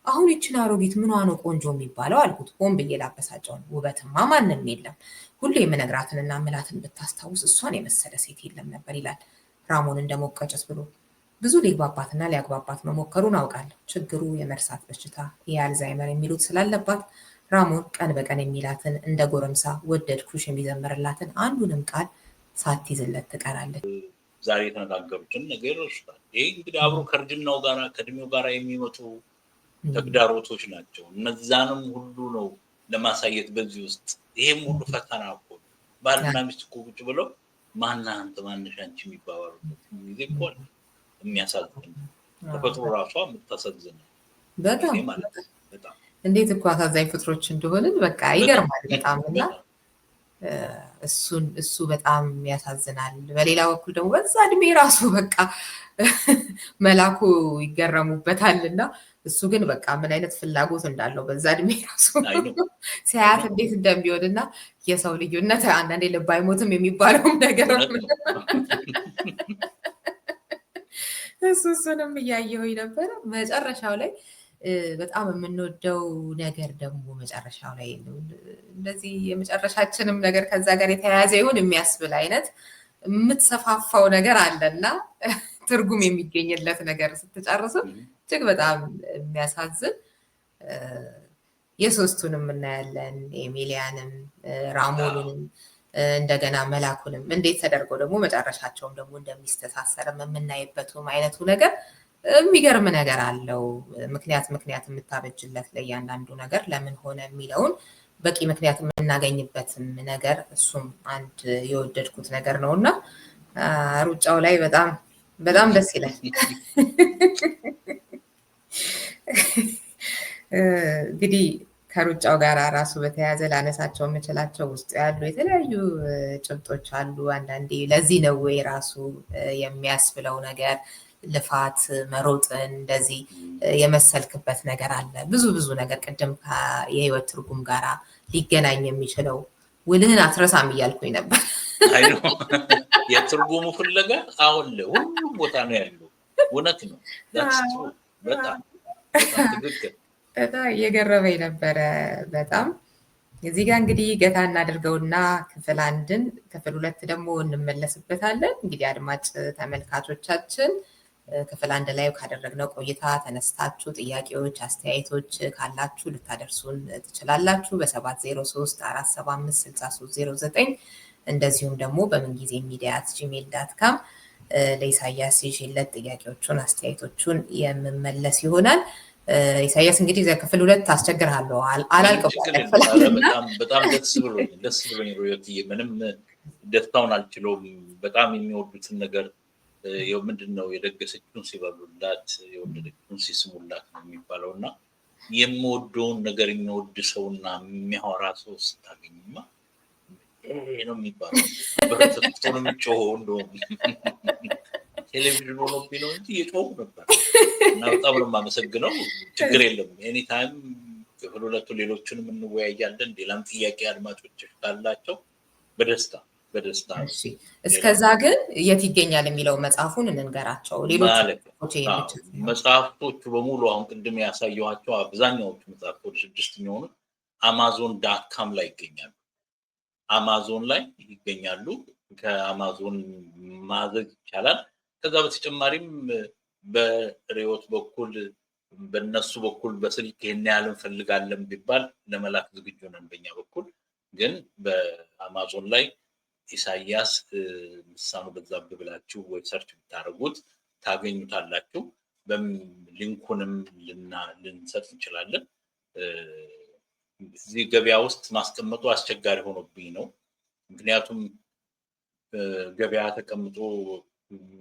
አሁን ይችን አሮጊት ምኗ ነው ቆንጆ የሚባለው አልኩት። ሆን ብዬ ላበሳጨውን። ውበትማ ማንም የለም፣ ሁሌ የምነግራትንና ምላትን ብታስታውስ እሷን የመሰለ ሴት የለም ነበር ይላል ራሞን እንደሞቀጭት ብሎ። ብዙ ሊግባባትና ሊያግባባት መሞከሩን አውቃለሁ። ችግሩ የመርሳት በሽታ የአልዛይመር የሚሉት ስላለባት ራሞን ቀን በቀን የሚላትን እንደ ጎረምሳ ወደድኩሽ የሚዘምርላትን አንዱንም ቃል ሳትይዝለት ትቀራለች። ዛሬ የተነጋገሩትን ነገር ይወስዳል። ይሄ እንግዲህ አብሮ ከእርጅናው ጋር ከእድሜው ጋር የሚመጡ ተግዳሮቶች ናቸው። እነዛንም ሁሉ ነው ለማሳየት በዚህ ውስጥ ይሄም ሁሉ ፈተና እኮ ባልና ሚስት እኮ ቁጭ ብለው ማን አንተ ማንሽ አንቺ የሚባባሉበት ጊዜ እኮ የሚያሳዝን ተፈጥሮ ራሷ የምታሳዝን በጣም እንዴት እኮ አሳዛኝ ፍጥሮች እንደሆንን በቃ ይገርማል በጣም እና እሱ በጣም ያሳዝናል። በሌላ በኩል ደግሞ በዛ እድሜ ራሱ በቃ መላኩ ይገረሙበታልና እሱ ግን በቃ ምን አይነት ፍላጎት እንዳለው በዛ እድሜ ራሱ ሲያያት እንዴት እንደሚሆንና የሰው ልዩነት አንዳንዴ ልብ አይሞትም የሚባለውም ነገር እሱንም እያየሁኝ ነበረ። መጨረሻው ላይ በጣም የምንወደው ነገር ደግሞ መጨረሻው ላይ እንደዚህ የመጨረሻችንም ነገር ከዛ ጋር የተያያዘ ይሁን የሚያስብል አይነት የምትሰፋፋው ነገር አለና ትርጉም የሚገኝለት ነገር ስትጨርሱ እጅግ በጣም የሚያሳዝን የሶስቱንም እናያለን። ኤሚሊያንም ራሞኑንም እንደገና መላኩንም እንዴት ተደርገው ደግሞ መጨረሻቸውም ደግሞ እንደሚስተሳሰርም የምናይበትም አይነቱ ነገር የሚገርም ነገር አለው። ምክንያት የምታበጅለት ለእያንዳንዱ ነገር ለምን ሆነ የሚለውን በቂ ምክንያት የምናገኝበትም ነገር እሱም አንድ የወደድኩት ነገር ነው እና ሩጫው ላይ በጣም ደስ ይላል። እንግዲህ ከሩጫው ጋር ራሱ በተያያዘ ላነሳቸው የምችላቸው ውስጡ ያሉ የተለያዩ ጭብጦች አሉ። አንዳንዴ ለዚህ ነው ወይ ራሱ የሚያስብለው ነገር ልፋት መሮጥን እንደዚህ የመሰልክበት ነገር አለ። ብዙ ነገር ቅድም የህይወት ትርጉም ጋራ ሊገናኝ የሚችለው ውልህን አትረሳም እያልኩኝ ነበር። የትርጉሙ ፍለጋ አሁን ሁሉም ቦታ ነው ያለው። እውነት ነው። በጣም ትክክል። እየገረመኝ ነበረ በጣም። እዚህ ጋር እንግዲህ ገታ እናድርገውና ክፍል 1ን ክፍል 2 ደግሞ እንመለስበታለን። እንግዲህ አድማጭ ተመልካቾቻችን ክፍል 1 ላይ ካደረግነው ቆይታ ተነስታችሁ ጥያቄዎች፣ አስተያየቶች ካላችሁ ልታደርሱን ትችላላችሁ በ703-475-6309 እንደዚሁም ደግሞ በምንጊዜ ሚዲያ@gmail.com ለኢሳያስ ይዤለት ጥያቄዎቹን አስተያየቶቹን የምመለስ ይሆናል። ኢሳያስ እንግዲህ ክፍል 2 አስቸግርሃለሁ አላልቅም። በጣም ደስ ብሎኝ ሮዮትዬ ምንም ደስታውን አልችለውም። በጣም የሚወዱትን ነገር ምንድነው የደገሰችውን ሲበሉላት የወደደችውን ሲስሙላት ነው የሚባለው እና የምወደውን ነገር የሚወድ ሰውና የሚያወራ ሰው ስታገኝማ ነው የሚባለው። በተፈጥሮ ነው የሚጮኸው። እንደውም ቴሌቪዥን ሆኖብኝ ነው እንጂ እየጮሁ ነበር እና በጣም ነው የማመሰግነው። ችግር የለም። ኤኒ ታይም ክፍል 2 ሌሎችንም እንወያያለን። ሌላም ጥያቄ አድማጮች ካላቸው በደስታ እስከዛ ግን የት ይገኛል የሚለው መጽሐፉን እንንገራቸው። ሌሎች መጽሐፍቶቹ በሙሉ አሁን ቅድም ያሳየኋቸው አብዛኛዎቹ መጽሐፍቶች 6 የሚሆኑ amazon.com ላይ ይገኛሉ። አማዞን ላይ ይገኛሉ። ከአማዞን ማዘዝ ይቻላል። ከዛ በተጨማሪም በሪዮት በኩል በእነሱ በኩል በስልክ ይሄን ያህል እንፈልጋለን ቢባል ለመላክ ዝግጁ ነን። በእኛ በኩል ግን በአማዞን ላይ ኢሳያስ ልሳኑ በዛብህ ብላችሁ ወይ ሰርች ብታረጉት ታገኙታላችሁ። ሊንኩንም ልንሰጥ እንችላለን። እዚህ ገበያ ውስጥ ማስቀመጡ አስቸጋሪ ሆኖብኝ ነው። ምክንያቱም ገበያ ተቀምጦ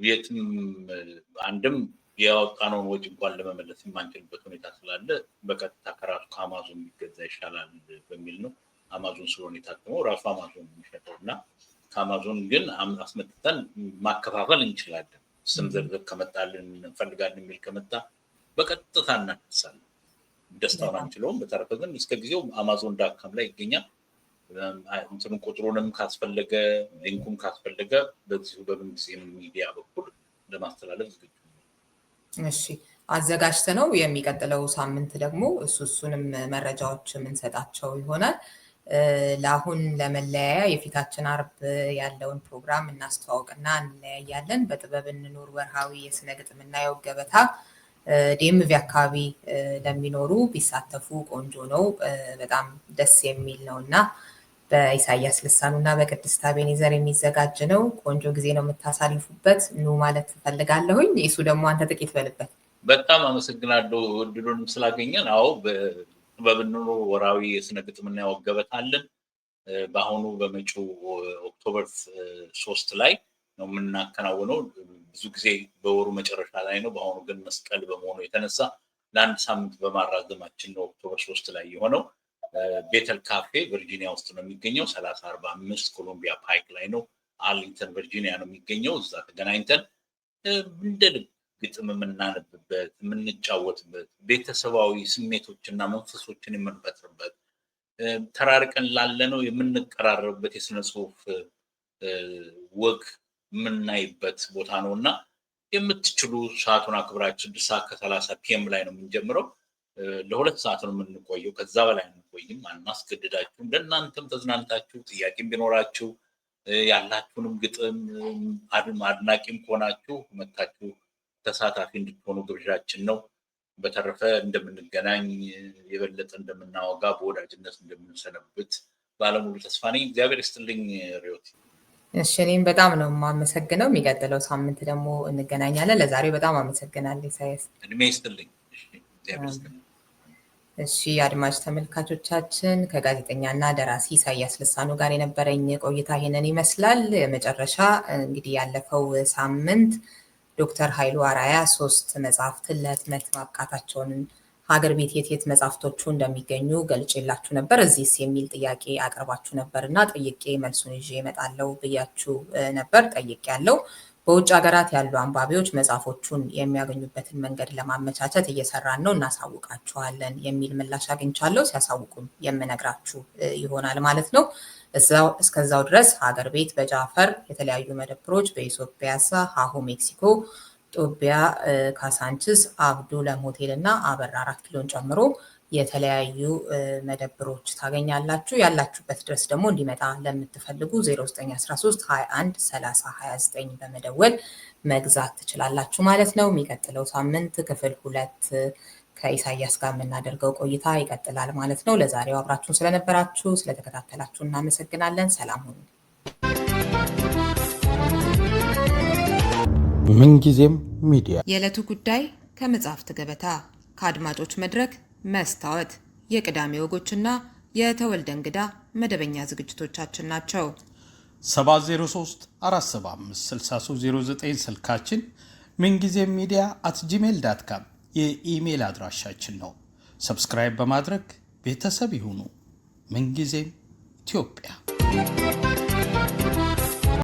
የትም አንድም ያወጣነውን ወጪ እንኳን ለመመለስ የማንችልበት ሁኔታ ስላለ በቀጥታ ከራሱ ከአማዞን የሚገዛ ይሻላል በሚል ነው። አማዞን ስለሆነ የታተመው ራሱ አማዞን የሚሸጠውና ከአማዞን ግን አስመጥተን ማከፋፈል እንችላለን። ስም ዝርዝር ከመጣልን እንፈልጋለን የሚል ከመጣ በቀጥታ እናደርሳለን። ደስታውን አንችለውም። በተረፈ ግን እስከ ጊዜው amazon.com ላይ ይገኛል። እንትኑን ቁጥሩንም ካስፈለገ ሊንኩም ካስፈለገ በዚሁ በምንጊዜ ሚዲያ በኩል ለማስተላለፍ ዝግጁ ነው። እሺ አዘጋጅተነው የሚቀጥለው ሳምንት ደግሞ እሱንም መረጃዎች የምንሰጣቸው ይሆናል። ለአሁን ለመለያያ የፊታችን አርብ ያለውን ፕሮግራም እናስተዋውቅና እንለያያለን። በጥበብ እንኑር ወርሃዊ የስነ ግጥምና የወግ ገበታ ዲኤምቪ አካባቢ ለሚኖሩ ቢሳተፉ ቆንጆ ነው። በጣም ደስ የሚል ነውና በኢሳያስ ልሳኑና በቅድስት አቤኔዘር የሚዘጋጅ ነው። ቆንጆ ጊዜ ነው የምታሳልፉበት። ኑ ማለት ትፈልጋለሁኝ። እሱ ደግሞ አንተ ጥቂት በልበት። በጣም አመሰግናለሁ እድሉንም ስላገኘን። አዎ በጥበብንኑ ወራዊ የስነ ግጥምና ያወግ ገበታ አለን። በአሁኑ በመጪው ኦክቶበር 3 ላይ ነው የምናከናውነው። ብዙ ጊዜ በወሩ መጨረሻ ላይ ነው። በአሁኑ ግን መስቀል በመሆኑ የተነሳ ለአንድ ሳምንት በማራዘማችን ነው ኦክቶበር 3 ላይ የሆነው። ቤተል ካፌ ቨርጂኒያ ውስጥ ነው የሚገኘው። 3045 ኮሎምቢያ ፓይክ ላይ ነው፣ አርሊንግተን ቨርጂኒያ ነው የሚገኘው። እዛ ተገናኝተን እንደ ልብ ግጥም የምናነብበት፣ የምንጫወትበት፣ ቤተሰባዊ ስሜቶችና መንፈሶችን የምንፈጥርበት፣ ተራርቀን ላለነው የምንቀራረብበት የስነ ጽሁፍ ወግ የምናይበት ቦታ ነው እና የምትችሉ ሰዓቱን አክብራችሁ 6:30 ፒኤም ላይ ነው የምንጀምረው። ለ2 ሰዓት ነው የምንቆየው። ከዛ በላይ አንቆይም፣ አናስገድዳችሁም። ለእናንተም ተዝናንታችሁ ጥያቄም ቢኖራችሁ ያላችሁንም ግጥም አድናቂም ከሆናችሁ መታችሁ ተሳታፊ እንድትሆኑ ግብዣችን ነው። በተረፈ እንደምንገናኝ የበለጠ እንደምናወጋ በወዳጅነት እንደምንሰነብት ባለሙሉ ተስፋ ነኝ። እግዚአብሔር ይስጥልኝ ሪዮት። እሺ እኔም በጣም ነው የማመሰግነው። የሚቀጥለው ሳምንት ደግሞ እንገናኛለን። ለዛሬ በጣም አመሰግናለሁ ኢሳያስ። እድሜ ይስጥልኝ። እግዚአብሔር ይስጥልኝ። እሺ አድማጭ ተመልካቾቻችን ከጋዜጠኛና ደራሲ ኢሳያስ ልሳኑ ጋር የነበረኝ ቆይታ ይሄንን ይመስላል። መጨረሻ እንግዲህ ያለፈው ሳምንት ዶክተር ኃይሉ አርአያ 3 መጽሐፍትን ለህትመት ማብቃታቸውን ሀገር ቤት የት መጽሐፍቶቹ እንደሚገኙ ገልጬላችሁ ነበር። እዚህስ የሚል ጥያቄ አቅርባችሁ ነበር እና ጠይቄ መልሱን ይዤ እመጣለሁ ብያችሁ ነበር። ጠይቄያለሁ። በውጭ ሀገራት ያሉ አንባቢዎች መጽሐፎቹን የሚያገኙበትን መንገድ ለማመቻቸት እየሰራን ነው፣ እናሳውቃችኋለን የሚል ምላሽ አግኝቻለሁ። ሲያሳውቁኝ የምነግራችሁ ይሆናል ማለት ነው። እስከዛው ድረስ ሀገር ቤት በጃፈር የተለያዩ መደብሮች በኢትዮጵያ ሀሁ ሜክሲኮ፣ ጦቢያ፣ ካሳንችስ፣ አብዱ ለም ሆቴል እና አበራ 4 ኪሎን ጨምሮ የተለያዩ መደብሮች ታገኛላችሁ። ያላችሁበት ድረስ ደግሞ እንዲመጣ ለምትፈልጉ 0913 21 30 29 በመደወል መግዛት ትችላላችሁ ማለት ነው። የሚቀጥለው ሳምንት ክፍል 2 ከኢሳያስ ጋር የምናደርገው ቆይታ ይቀጥላል ማለት ነው። ለዛሬው አብራችሁን ስለነበራችሁ ስለተከታተላችሁ እናመሰግናለን። ሰላም ሁኑ። ምንጊዜም ሚዲያ የዕለቱ ጉዳይ ከመጽሐፍት ገበታ፣ ከአድማጮች መድረክ መስታወት፣ የቅዳሜ ወጎችና የተወልደ እንግዳ መደበኛ ዝግጅቶቻችን ናቸው። 703 475 6309 ስልካችን፣ ምንጊዜም ሚዲያ @gmail.com የኢሜል አድራሻችን ነው። ሰብስክራይብ በማድረግ ቤተሰብ ይሁኑ። ምንጊዜም ኢትዮጵያ።